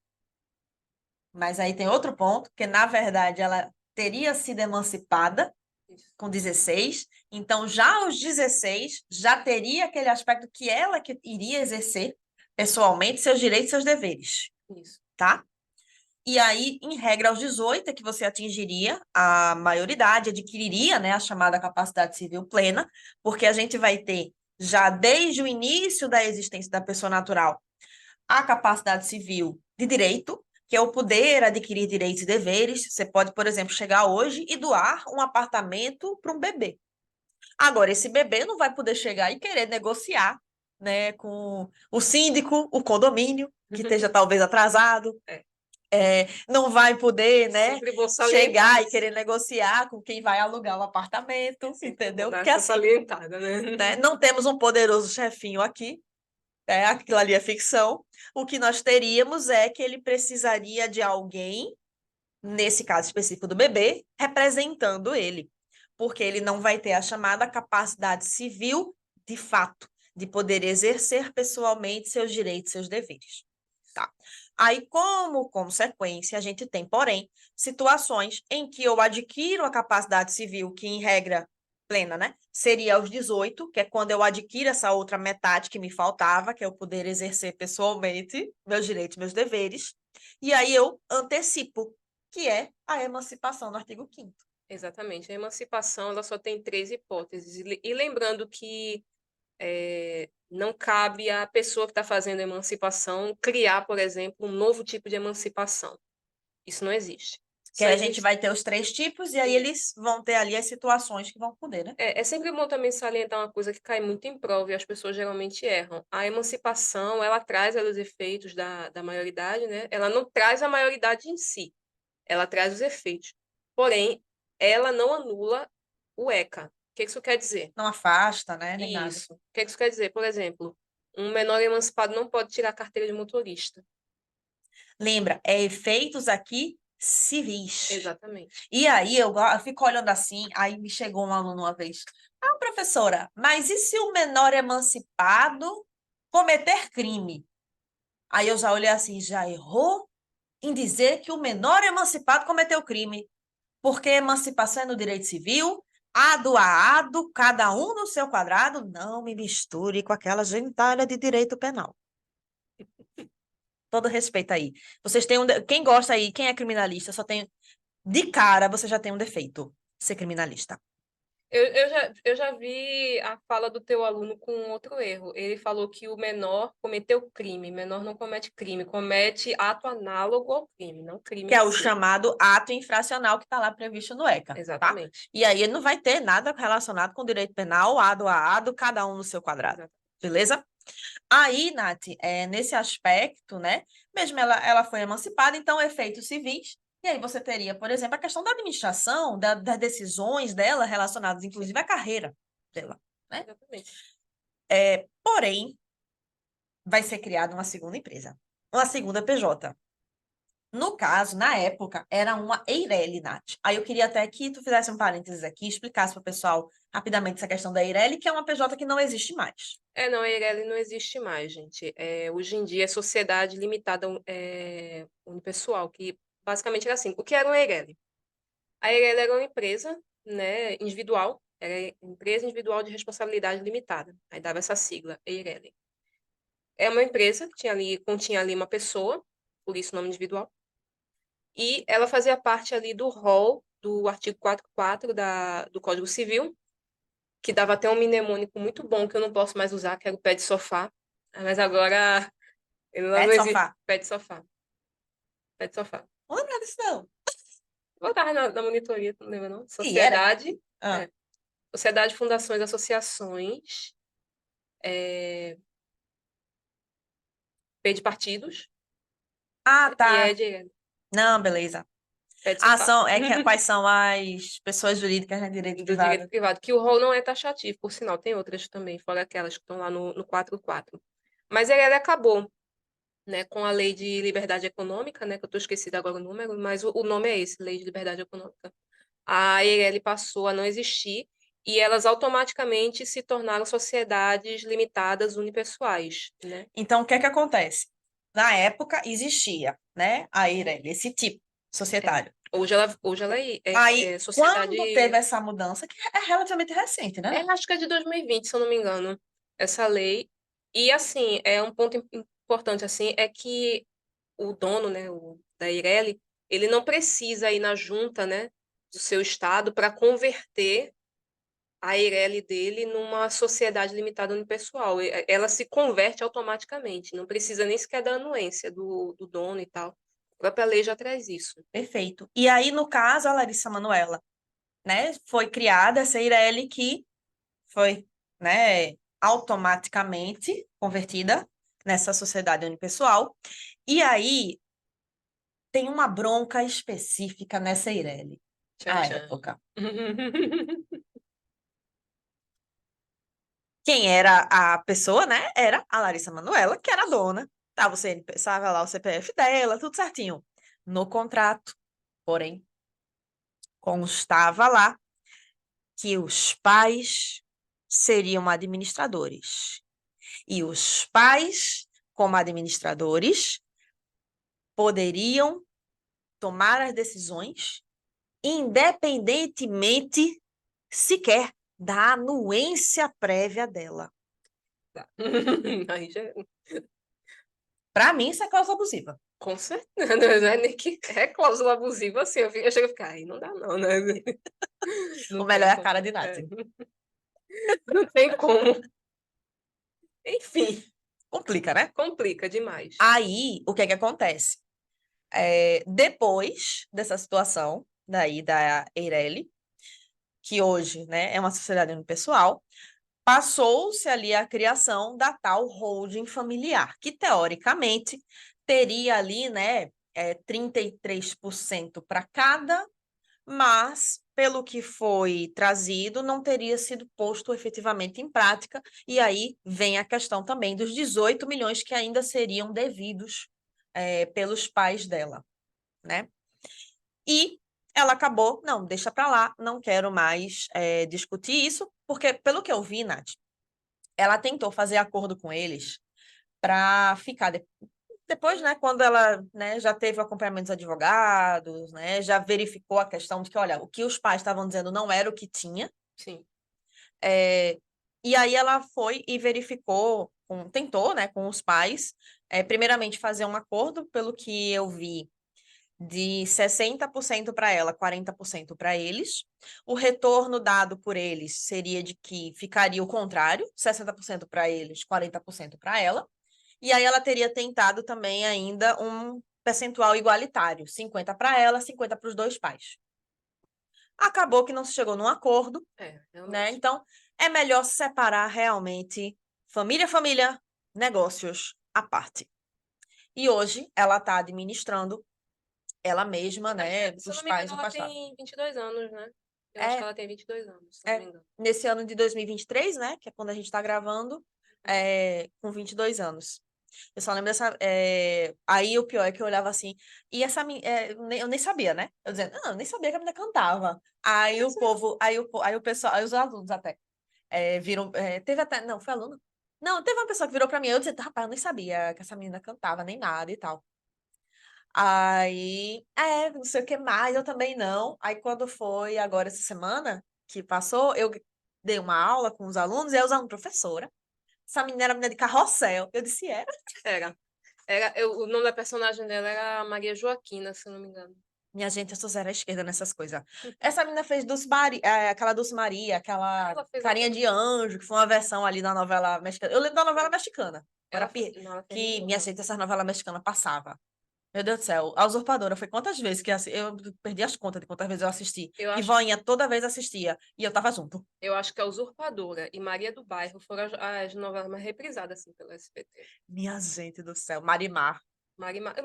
mas aí tem outro ponto, que na verdade ela teria sido emancipada Isso. com 16, então já aos 16 já teria aquele aspecto que ela que iria exercer pessoalmente seus direitos e seus deveres, Isso. tá? E aí, em regra, aos 18 é que você atingiria a maioridade, adquiriria, né, a chamada capacidade civil plena, porque a gente vai ter, já desde o início da existência da pessoa natural, a capacidade civil de direito, que é o poder adquirir direitos e deveres. Você pode, por exemplo, chegar hoje e doar um apartamento para um bebê. Agora, esse bebê não vai poder chegar e querer negociar, né, com o síndico, o condomínio, que esteja talvez atrasado. Não vai poder, né, Sempre vou chegar salientar e querer negociar com quem vai alugar o apartamento, Sempre vou entendeu? dar Porque essa assim, salientada, né? né, não temos um poderoso chefinho aqui, aquilo ali é ficção. O que nós teríamos é que ele precisaria de alguém, nesse caso específico do bebê, representando ele, porque ele não vai ter a chamada capacidade civil de fato, de poder exercer pessoalmente seus direitos e seus deveres. Tá? Aí, como consequência, a gente tem, porém, situações em que eu adquiro a capacidade civil, que em regra plena, né, seria aos 18, que é quando eu adquiro essa outra metade que me faltava, que é eu poder exercer pessoalmente meus direitos, meus deveres, e aí eu antecipo, que é a emancipação no artigo 5º. Exatamente. A emancipação ela só tem 3 hipóteses. E lembrando que não cabe à pessoa que está fazendo a emancipação criar, por exemplo, um novo tipo de emancipação. Isso não existe. Que aí a gente vai ter os 3 tipos e aí eles vão ter ali as situações que vão poder, né? É sempre bom também salientar uma coisa que cai muito em prova e as pessoas geralmente erram. A emancipação, ela traz os efeitos da maioridade, né? Ela não traz a maioridade em si, ela traz os efeitos. Porém, ela não anula o ECA. O que isso quer dizer? Não afasta, né? Nem nada. Isso. O que isso quer dizer? Por exemplo, um menor emancipado não pode tirar a carteira de motorista. Lembra, é efeitos aqui civis. Exatamente. E aí eu fico olhando assim, aí me chegou um aluno uma vez. Ah, professora, mas e se o menor emancipado cometer crime? Aí eu já olhei assim, já errou em dizer que o menor emancipado cometeu crime. Porque emancipação é no direito civil, ado a ado, cada um no seu quadrado, não me misture com aquela genitália de direito penal. Todo respeito aí. Vocês têm quem gosta aí, quem é criminalista, só tem de cara você já tem um defeito, ser criminalista. Eu já vi a fala do teu aluno com outro erro. Ele falou que o menor cometeu crime. Menor não comete crime, comete ato análogo ao crime, não crime Que é em o si. chamado ato infracional que está lá previsto no ECA, tá? Exatamente. E aí ele não vai ter nada relacionado com direito penal, ado a ado, cada um no seu quadrado. Exatamente. Beleza? Aí, Nath, nesse aspecto, né? Mesmo ela foi emancipada, então efeitos civis. E aí você teria, por exemplo, a questão da administração, das decisões dela relacionadas, inclusive, à carreira dela, né? Exatamente. Porém, vai ser criada uma segunda empresa, uma segunda PJ. No caso, na época, era uma Eireli, Nath. Aí eu queria até que tu fizesse um parênteses aqui, explicasse para o pessoal rapidamente essa questão da Eireli, que é uma PJ que não existe mais. Não, a Eireli não existe mais, gente. Hoje em dia é sociedade limitada unipessoal, que basicamente era assim. O que era uma Eireli? A Eireli era uma empresa, né, individual, era empresa individual de responsabilidade limitada. Aí dava essa sigla, Eireli. É uma empresa que continha ali uma pessoa, por isso nome individual, e ela fazia parte ali do rol do artigo 44 do Código Civil, que dava até um mnemônico muito bom que eu não posso mais usar, que era o pé de sofá. Mas agora ele lá Pé não de existe. sofá. Pé de sofá. Pé de sofá. Não lembro disso, não. Botava na monitoria, não lembra não? E era. Sociedade. Ah. Sociedade, fundações, associações. P de partidos. Ah, E tá. de Não, beleza. pé de sofá. Quais são as pessoas jurídicas, né, direito Do privado? direito privado, que o rol não é taxativo, por sinal, tem outras também, fora aquelas que estão lá no 44. Mas ele acabou, né, com a Lei de Liberdade Econômica, né, que eu estou esquecida agora o número, mas o nome é esse, Lei de Liberdade Econômica. A EIRELI passou a não existir e elas automaticamente se tornaram sociedades limitadas unipessoais, né? Então, o que é que acontece? Na época existia, né, a Eireli, esse tipo societário. Hoje ela Aí, sociedade... quando teve essa mudança, que é relativamente recente, né? acho que é de 2020, se eu não me engano, essa lei. E, assim, um ponto importante, assim, é que o dono, né, da Eireli, ele não precisa ir na junta, né, do seu estado para converter a Eireli dele numa sociedade limitada unipessoal. Ela se converte automaticamente, não precisa nem sequer da anuência do dono e tal. A própria lei já traz isso. Perfeito. E aí, no caso, a Larissa Manoela, né, foi criada essa Eireli que foi, né, automaticamente convertida nessa sociedade unipessoal. E aí, tem uma bronca específica nessa Eireli, Tchan, à tchan. época. Quem era a pessoa, né? Era a Larissa Manoela, que era a dona. Estava lá o CPF dela, tudo certinho. No contrato, porém, constava lá que os pais seriam administradores. E os pais, como administradores, poderiam tomar as decisões independentemente sequer da anuência prévia dela. Aí já... Para mim, isso é causa abusiva. Com certeza, não é nem que é cláusula abusiva assim. Eu chego a ficar, aí não dá, não, né? Não O melhor tem é a como. cara de Nath. Não tem como. Enfim, Complica, né? complica demais. Aí, o que é que acontece? Depois dessa situação daí da Eireli, que hoje, né, é uma sociedade unipessoal, passou-se ali a criação da tal holding familiar, que teoricamente teria ali, né, 33% para cada, mas, pelo que foi trazido, não teria sido posto efetivamente em prática, e aí vem a questão também dos 18 milhões que ainda seriam devidos pelos pais dela, né? E ela acabou, não, deixa para lá, não quero mais discutir isso, porque, pelo que eu vi, Nath, ela tentou fazer acordo com eles para ficar depois, né, quando ela, né, já teve o acompanhamento dos advogados, né, já verificou a questão de que, olha, o que os pais estavam dizendo não era o que tinha, Sim. e aí ela foi e verificou, tentou, né, com os pais, primeiramente fazer um acordo, pelo que eu vi, de 60% para ela, 40% para eles. O retorno dado por eles seria de que ficaria o contrário, 60% para eles, 40% para ela. E aí ela teria tentado também ainda um percentual igualitário, 50 para ela, 50 para os dois pais. Acabou que não se chegou num acordo, né? Realmente. Então, é melhor separar realmente família, negócios à parte. E hoje ela está administrando ela mesma, né? Se eu Os não me pais engano, no ela passado. tem 22 anos, né? Eu acho que É, ela tem 22 anos, se não me engano. nesse ano de 2023, né? Que é quando a gente está gravando, com 22 anos. Eu só lembro dessa. Aí o pior é que eu olhava assim, e essa eu nem sabia, né? Eu dizendo, não, eu nem sabia que a menina cantava. Aí o povo, aí o pessoal, aí os alunos até viram. Teve até. Não, foi aluno? Não, teve uma pessoa que virou pra mim, eu disse, rapaz, eu nem sabia que essa menina cantava, nem nada e tal. Aí, não sei o que mais, eu também não. Aí, quando foi agora essa semana que passou, eu dei uma aula com os alunos, e aí os alunos, professora, essa menina era menina de carrossel. Eu disse, era. O nome da personagem dela era Maria Joaquina, se eu não me engano. Minha gente, eu sou zero à esquerda nessas coisas. Essa menina fez aquela Dulce Maria, aquela Ela fez Carinha de Anjo, que foi uma versão ali da novela mexicana. Eu lembro da novela mexicana. Não, ela fez Que, muito minha bom. gente, essa novela mexicana passava. Meu Deus do céu, A Usurpadora foi quantas vezes que eu perdi as contas de quantas vezes eu assisti. Eu Que acho, Voinha toda vez assistia e eu tava junto. eu acho que a Usurpadora e Maria do Bairro foram as novelas mais reprisadas assim, pelo SBT. Minha gente do céu, Marimar. Marimar,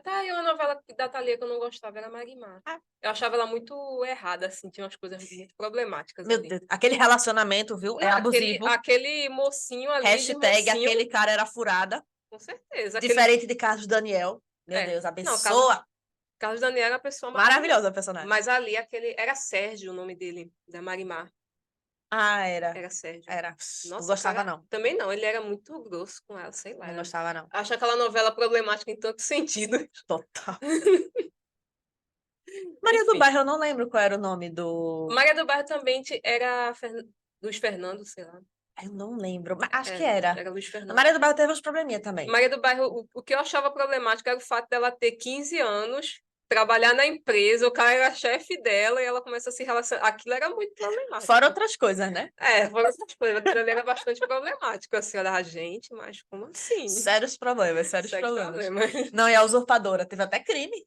tá aí uma novela da Thalia que eu não gostava, era Marimar. Ah, Eu achava ela muito errada, assim, tinha umas coisas muito problemáticas meu ali. Deus, aquele relacionamento, viu? É Não, abusivo. aquele mocinho ali de Hashtag mocinho, aquele cara era furada. com certeza. Diferente de Carlos Daniel. Meu Deus, Não, abençoa. Carlos Daniel era uma pessoa maravilhosa. Maravilhosa a personagem. Mas ali, era Sérgio o nome dele, da Marimar. Ah, era. Era Sérgio. Era. Não Nossa, gostava, cara, não. também não, ele era muito grosso com ela, sei lá. Não gostava, não. Acho aquela novela problemática em tanto sentido. Total. Maria do Enfim. Bairro, eu não lembro qual era o nome do. Maria do Bairro também era Luiz Fernando, sei lá. Eu não lembro, mas acho que era. Era Luiz A Fernando. Maria do Bairro teve uns probleminha também. Maria do Bairro, o que eu achava problemático era o fato dela ter 15 anos, trabalhar na empresa, o cara era chefe dela e ela começa a se relacionar. Aquilo era muito problemático. Fora outras coisas, né? Foram essas coisas. Aquilo ali era bastante problemático. Assim, olha, gente, mas como assim? Sérios problemas, sérios Sérios problemas. problemas. Não, e a usurpadora teve até crime.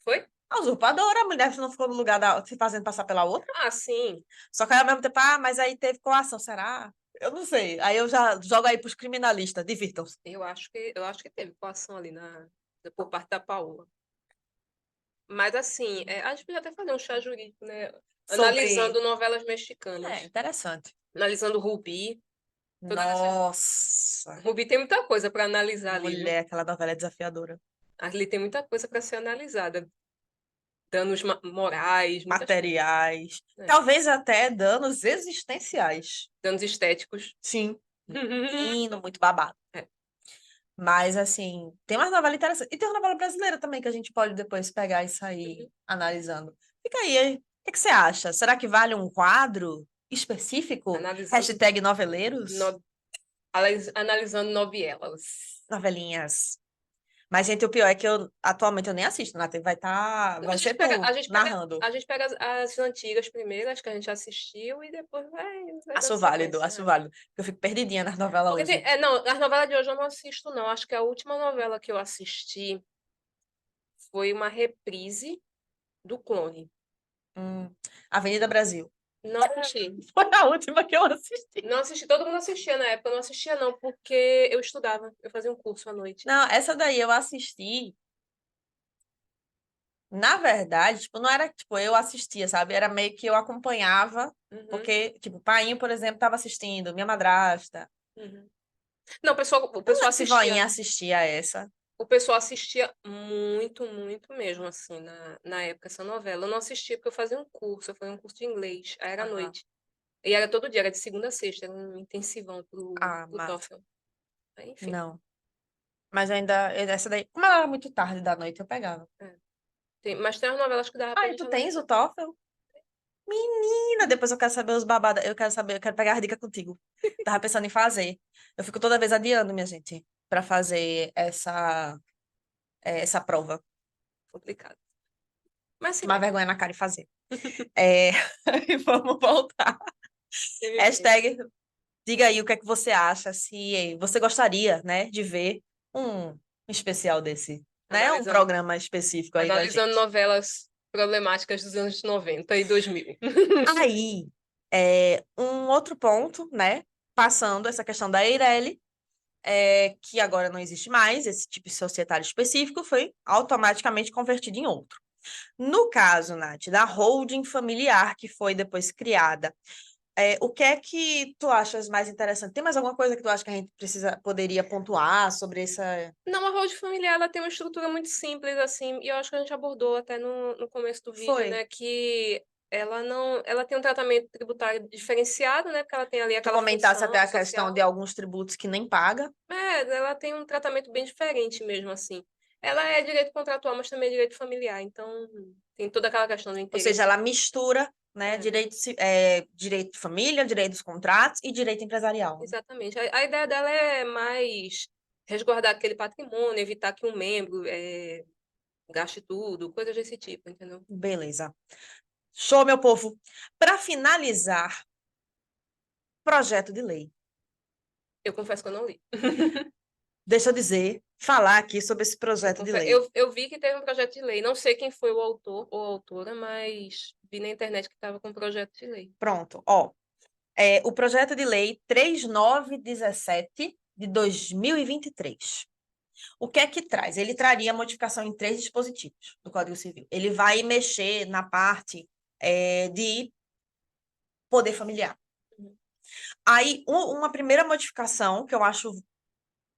Foi? A usurpadora, a mulher não ficou no lugar se fazendo passar pela outra. Ah, sim. Só que aí ao mesmo tempo, mas aí teve coação, será? Eu não sei. Aí eu já jogo aí pros criminalistas, divirtam-se. Eu acho que teve coação ali por parte da Paola. Mas assim, a gente podia até fazer um chá jurídico, né? Analisando novelas mexicanas. Interessante. Analisando Rubi. Nossa. Rubi tem muita coisa para analisar ali, viu? Mulher, aquela novela é desafiadora. Ali tem muita coisa para ser analisada. Danos morais, muitas coisas. Materiais. Talvez até danos existenciais. Danos estéticos. Sim. Lindo, muito babado. Mas, assim, tem umas novelas interessantes. E tem uma novela brasileira também que a gente pode depois pegar e sair analisando. Fica aí. O que você acha? Será que vale um quadro específico? Analisando Hashtag noveleiros? Analisando novelas. Novelinhas. Mas, gente, o pior é que atualmente eu nem assisto, né? Vai ser tu narrando. A gente pega as antigas primeiro, as que a gente assistiu, e depois vai Acho dando válido, sequência, acho válido. Eu fico perdidinha nas novelas Porque hoje. não, as novelas de hoje eu não assisto, não. Acho que a última novela que eu assisti foi uma reprise do Clone. Avenida Brasil. Não assisti. Foi a última que eu assisti. Não assisti. Todo mundo assistia na época. Eu não assistia, não, porque eu estudava. Eu fazia um curso à noite. Não, essa daí eu assisti. Na verdade, tipo, não era, tipo, eu assistia, sabe? Era meio que eu acompanhava, Uhum, porque, tipo, o painho, por exemplo, tava assistindo, minha madrasta. uhum. Não, o Eu não pessoal lembro se voinha assistia. assistia a essa. O pessoal assistia muito, muito mesmo, assim, na época, essa novela. Eu não assistia porque eu fazia um curso, eu fazia um curso de inglês, aí era à Aham. noite. E era todo dia, era de segunda a sexta, era um intensivão Ah, pro massa. TOEFL. Aí, enfim. Não. Mas ainda, essa daí, como ela era muito tarde da noite, eu pegava. Mas tem umas novelas que dava pra Ah, e gente tu tens o analisar. TOEFL? Menina, depois eu quero saber os babados. Eu quero saber, eu quero pegar a dica contigo. Tava pensando em fazer. Eu fico toda vez adiando, minha gente, pra fazer essa prova. Complicado. Mas sim, Tomar vergonha na cara e fazer. É, e vamos voltar. MV. Hashtag, diga aí o que é que você acha, se você gostaria, né, de ver um especial desse, né? Um Analisando, programa específico aí da analisando gente. novelas problemáticas dos anos 90 e 2000. Aí, um outro ponto, né? Passando essa questão da Eireli, que agora não existe mais, esse tipo de societário específico foi automaticamente convertido em outro. No caso, Nath, da holding familiar que foi depois criada, o que é que tu achas mais interessante? Tem mais alguma coisa que tu acha que a gente poderia pontuar sobre essa... Não, a holding familiar ela tem uma estrutura muito simples, assim, e eu acho que a gente abordou até no começo do vídeo, Foi. né, que ela não, ela tem um tratamento tributário diferenciado, né, porque ela tem ali Tu aquela comentasse até função a questão de social. alguns tributos que nem paga, Ela tem um tratamento bem diferente mesmo, assim. Ela é direito contratual, mas também é direito familiar, então tem toda aquela questão do ou seja, interesse. ela mistura, né, É, direito de família, direito dos contratos e direito empresarial, né? exatamente. A ideia dela é mais resguardar aquele patrimônio, evitar que um membro gaste tudo, coisas desse tipo, entendeu? Beleza. Show, meu povo. Para finalizar, projeto de lei. Eu confesso que eu não li. Deixa eu dizer, falar aqui sobre esse projeto de lei. Eu vi que teve um projeto de lei. Não sei quem foi o autor ou a autora, mas vi na internet que estava com um projeto de lei. Pronto, ó. O projeto de lei 3917 de 2023. O que é que traz? Ele traria modificação em 3 dispositivos do Código Civil. Ele vai mexer na parte de poder familiar. Uhum. Aí, uma primeira modificação, que eu acho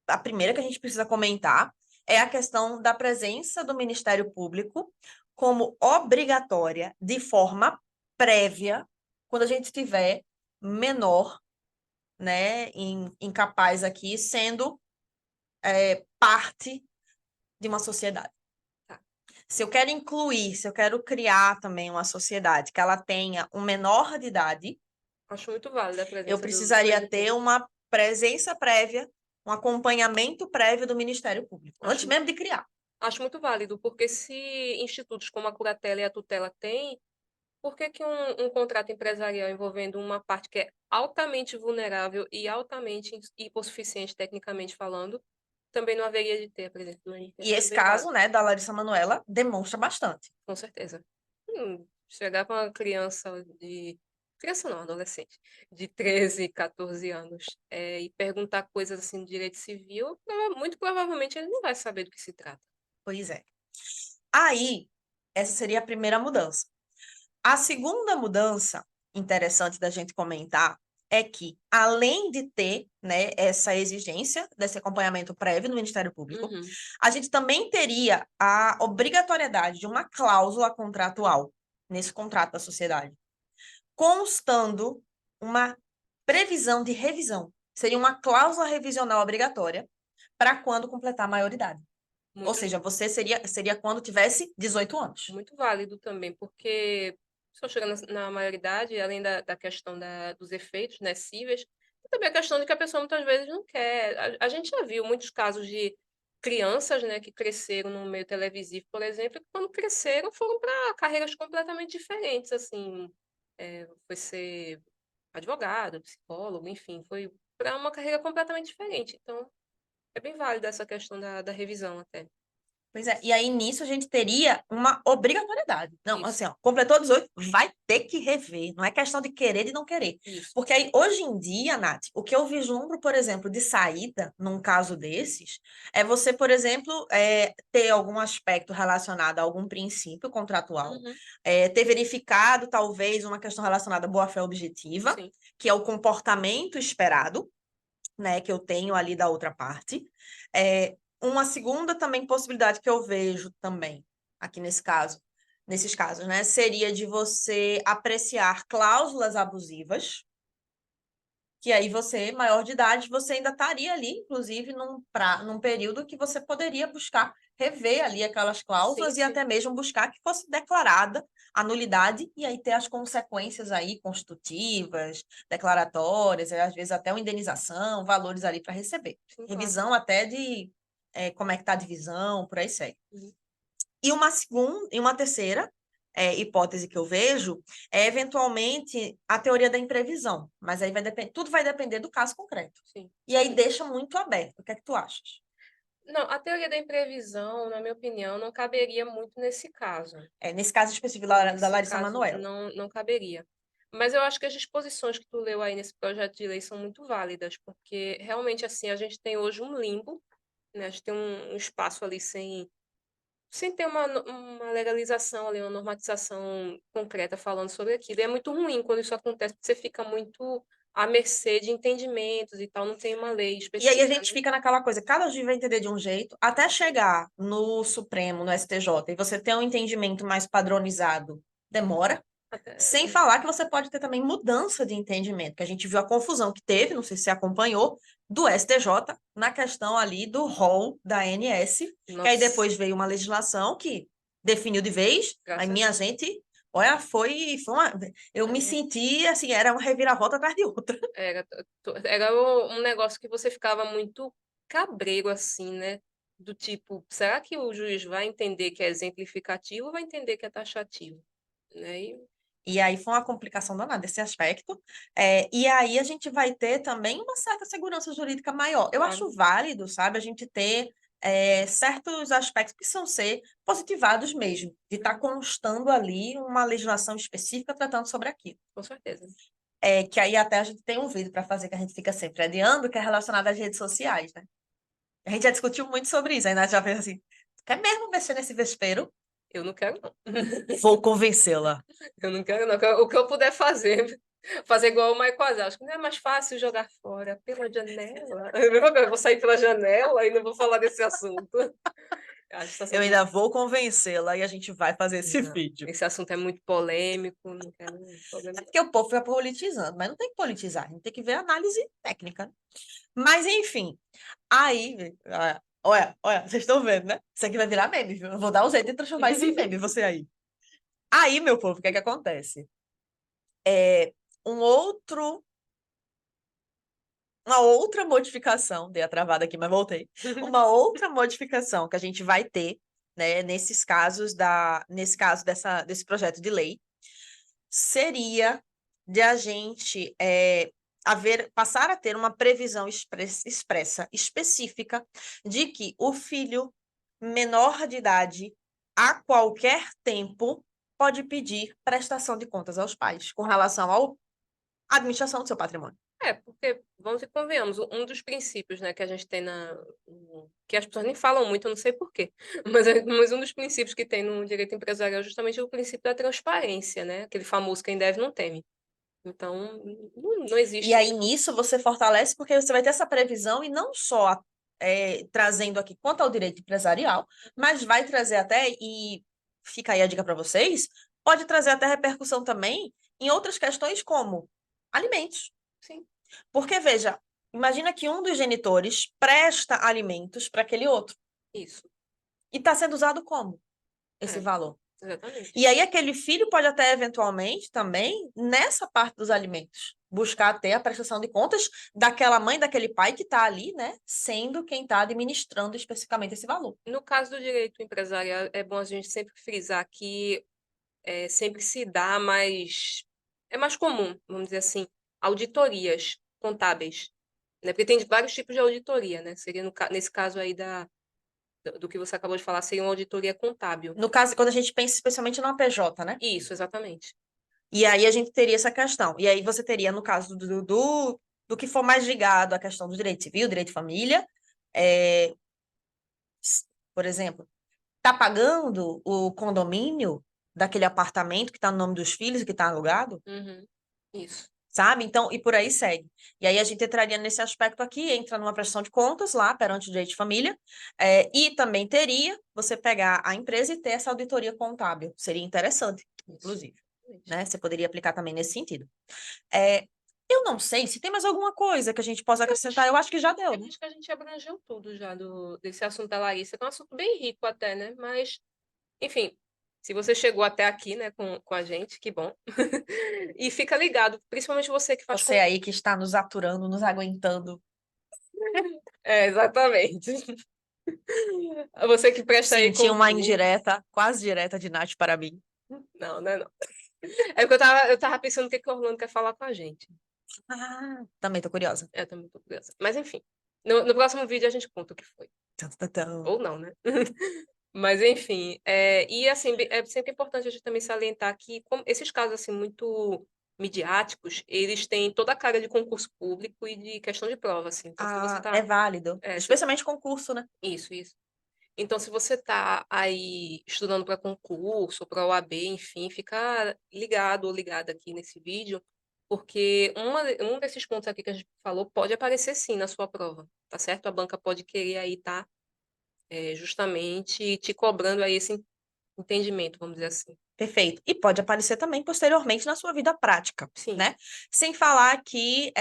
a primeira que a gente precisa comentar, é a questão da presença do Ministério Público como obrigatória de forma prévia, quando a gente tiver menor, né, incapaz aqui, sendo parte de uma sociedade. Tá. Se eu quero incluir, se eu quero criar também uma sociedade que ela tenha um menor de idade, Acho muito válida a eu presença do precisaria ter MP. uma presença prévia, um acompanhamento prévio do Ministério Público, antes Acho, mesmo de criar. acho muito válido, porque se institutos como a curatela e a tutela têm, por que que um contrato empresarial envolvendo uma parte que é altamente vulnerável e altamente hipossuficiente tecnicamente falando, também não haveria de ter a presença do MP? E Acho esse bem caso, válido, né, da Larissa Manoela demonstra bastante. com certeza. Chegar com uma criança de... Criança não, adolescente, de 13, 14 anos, e perguntar coisas assim de direito civil, muito provavelmente ele não vai saber do que se trata. Pois é. Aí, essa seria a primeira mudança. A segunda mudança interessante da gente comentar é que, além de ter, né, essa exigência desse acompanhamento prévio do Ministério Público, Uhum. a gente também teria a obrigatoriedade de uma cláusula contratual nesse contrato da sociedade, constando uma previsão de revisão. Seria uma cláusula revisional obrigatória para quando completar a maioridade. Ou Muito, seja, você seria quando tivesse 18 anos. muito válido também, porque só chegando na maioridade, além da questão dos efeitos, né, cíveis, tem também a questão de que a pessoa muitas vezes não quer. A gente já viu muitos casos de crianças, né, que cresceram no meio televisivo, por exemplo, que quando cresceram foram para carreiras completamente diferentes, assim, foi ser advogado, psicólogo, enfim, foi para uma carreira completamente diferente. Então, é bem válida essa questão da revisão até. Pois é, e aí nisso a gente teria uma obrigatoriedade. Não, Isso, assim, ó, completou 18, vai ter que rever. Não é questão de querer e não querer. isso. Porque aí, hoje em dia, Nath, o que eu vislumbro, por exemplo, de saída, num caso desses, é você, por exemplo, ter algum aspecto relacionado a algum princípio contratual, Uhum, ter verificado, talvez, uma questão relacionada à boa-fé objetiva, sim, que é o comportamento esperado, né, que eu tenho ali da outra parte. Uma segunda também possibilidade que eu vejo também, aqui nesses casos, né, seria de você apreciar cláusulas abusivas, que aí você, maior de idade, você ainda estaria ali, inclusive, num período que você poderia buscar rever ali aquelas sim, cláusulas e sim, até mesmo buscar que fosse declarada a nulidade e aí ter as consequências aí constitutivas, declaratórias, às vezes até uma indenização, valores ali para receber. sim, claro. Revisão até de como é que está a divisão, por aí segue. Uhum. E uma terceira hipótese que eu vejo é, eventualmente, a teoria da imprevisão. Mas aí tudo vai depender do caso concreto. Sim. E aí deixa muito aberto. O que é que tu achas? Não, a teoria da imprevisão, na minha opinião, não caberia muito nesse caso. Nesse caso específico da Nesse Larissa caso, Manoela. não caberia. Mas eu acho que as disposições que tu leu aí nesse projeto de lei são muito válidas, porque realmente, assim, a gente tem hoje um limbo, né? A gente tem um espaço ali sem ter uma legalização ali, uma normatização concreta falando sobre aquilo. E é muito ruim quando isso acontece, porque você fica muito à mercê de entendimentos e tal, não tem uma lei E aí a específica, gente né? fica naquela coisa, cada juiz vai entender de um jeito, até chegar no Supremo, no STJ, e você ter um entendimento mais padronizado, demora. Sem Até, falar que você pode ter também mudança de entendimento, que a gente viu a confusão que teve, não sei se você acompanhou, do STJ na questão ali do rol da ANS, que aí nossa, depois veio uma legislação que definiu de vez, aí graças a minha Deus. gente, olha, eu me É, senti assim, era uma reviravolta atrás de outra. era um negócio que você ficava muito cabreiro, assim, né? Do tipo, será que o juiz vai entender que é exemplificativo ou vai entender que é taxativo? Né? E aí foi uma complicação danada esse aspecto. E aí a gente vai ter também uma certa segurança jurídica maior. Eu Claro, acho válido, sabe, a gente ter certos aspectos que precisam ser positivados mesmo, de estar constando ali uma legislação específica tratando sobre aquilo. com certeza. Que aí até a gente tem um vídeo para fazer que a gente fica sempre adiando, que é relacionado às redes sociais, né? A gente já discutiu muito sobre isso, aí nós já fez assim, quer mesmo mexer nesse vespeiro? Eu não quero, não. Vou convencê-la. Eu não quero, não. O que eu puder fazer, fazer igual o Michael Asar. Acho que não é mais fácil jogar fora pela janela. Eu vou sair pela janela e não vou falar desse assunto. Acho esse Eu assunto, ainda vou convencê-la e a gente vai fazer esse não, vídeo. esse assunto é muito polêmico, não quero É problema. porque o povo fica politizando, mas não tem que politizar, a gente tem que ver a análise técnica, né? Mas, enfim, aí, olha, vocês estão vendo, né? Isso aqui vai virar meme, viu? Eu vou dar um jeito de transformar isso em meme, você aí. Aí, meu povo, o que é que acontece? Um outro, uma outra modificação, dei a travada aqui, mas voltei. Uma outra modificação que a gente vai ter, né, nesse caso desse projeto de lei, seria de a gente passar a ter uma previsão expressa, específica, de que o filho menor de idade, a qualquer tempo, pode pedir prestação de contas aos pais com relação à administração do seu patrimônio. Porque, vamos e convenhamos, um dos princípios, né, que a gente tem que as pessoas nem falam muito, eu não sei por quê, mas um dos princípios que tem no direito empresarial é justamente o princípio da transparência, né? Aquele famoso quem deve não teme. Então, não E existe. aí, nisso, você fortalece, porque você vai ter essa previsão e não só trazendo aqui quanto ao direito empresarial, mas vai trazer até, e fica aí a dica para vocês, pode trazer até repercussão também em outras questões como alimentos. Sim, Porque, veja, imagina que um dos genitores presta alimentos para aquele outro. isso. E está sendo usado como esse É, valor? exatamente. E aí aquele filho pode até eventualmente também, nessa parte dos alimentos, buscar ter a prestação de contas daquela mãe, daquele pai que está ali, né, sendo quem está administrando especificamente esse valor. No caso do direito empresarial, é bom a gente sempre frisar que sempre se dá mais. É mais comum, vamos dizer assim, auditorias contábeis. Né? Porque tem vários tipos de auditoria, né? Seria nesse caso aí do que você acabou de falar, seria uma auditoria contábil. No caso, quando a gente pensa especialmente numa PJ, né? Isso, exatamente. E aí a gente teria essa questão. E aí você teria, no caso do que for mais ligado à questão do direito civil, direito de família, é, por exemplo, tá pagando o condomínio daquele apartamento que está no nome dos filhos, que está alugado, Uhum. Isso. sabe? Então, e por aí segue. E aí a gente entraria nesse aspecto aqui, entra numa prestação de contas lá perante o direito de família, e também teria você pegar a empresa e ter essa auditoria contábil. Seria interessante, inclusive, né? Você poderia aplicar também nesse sentido. É, eu não sei se tem mais alguma coisa que a gente possa acrescentar. Eu acho que já deu, Eu né? acho que a gente abrangeu tudo já desse assunto da Larissa, que é um assunto bem rico até, né? Mas, enfim, se você chegou até aqui, né, com a gente, que bom. E fica ligado, principalmente você que faz Você aí que está nos aturando, nos aguentando. É, exatamente. Você que presta aí Senti uma concurso. indireta, quase direta de Nath para mim. Não, não é não. É porque eu tava pensando o que que o Orlando quer falar com a gente. Ah, também tô curiosa. Eu também tô curiosa. Mas enfim, no próximo vídeo a gente conta o que foi. Tum, tum, tum. Ou não, né? Mas enfim, e assim, é sempre importante a gente também salientar que esses casos assim muito midiáticos, eles têm toda a cara de concurso público e de questão de prova, assim. Então, se você Ah, é tá... válido. É, Especialmente concurso, né? isso. Então, se você tá aí estudando para concurso, para OAB, enfim, fica ligado ou ligada aqui nesse vídeo, porque um desses pontos aqui que a gente falou pode aparecer sim na sua prova, tá certo? A banca pode querer aí tá justamente te cobrando aí esse entendimento, vamos dizer assim. Perfeito. E pode aparecer também posteriormente na sua vida prática, Sim, né? Sem falar que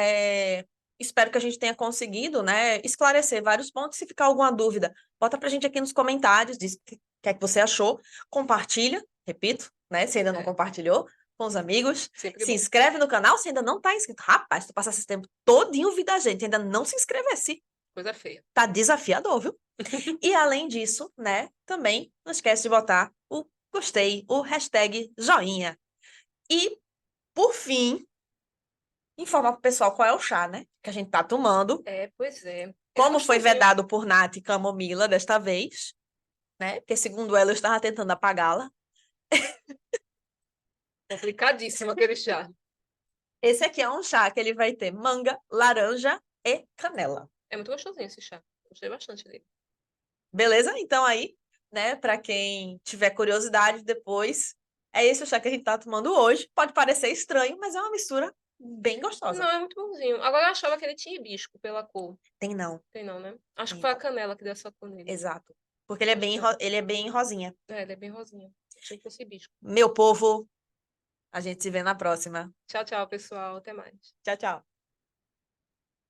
espero que a gente tenha conseguido, né, esclarecer vários pontos. Se ficar alguma dúvida, bota pra gente aqui nos comentários, diz o que é que você achou, compartilha, repito, né? Se ainda não é compartilhou, com os amigos. sempre Se bom. inscreve no canal se ainda não tá inscrito. Rapaz, tu passa esse tempo todinho ouvindo a gente, ainda não se inscrevesse. Coisa feia. Tá desafiador, viu? E além disso, né, também não esquece de botar o gostei, o hashtag joinha. E, por fim, informar pro pessoal qual é o chá, né, que a gente tá tomando. Pois é. Ele é Como foi gostosinho. vedado por Nath e Camomila desta vez, né, porque segundo ela eu estava tentando apagá-la. Complicadíssimo aquele chá. Esse aqui é um chá que ele vai ter manga, laranja e canela. É muito gostosinho esse chá. Gostei bastante dele. Beleza? Então aí, né, para quem tiver curiosidade depois, é esse o chá que a gente tá tomando hoje. Pode parecer estranho, mas é uma mistura bem gostosa. Não, é muito bonzinho. Agora eu achava que ele tinha hibisco pela cor. Tem não. Tem não, né? Acho que Tem. foi a canela que deu essa cor nele. Exato. Porque ele é bem, ele é bem rosinha. Ele é bem rosinha. Achei que fosse hibisco. Meu povo, a gente se vê na próxima. Tchau, tchau, pessoal. Até mais. Tchau, tchau.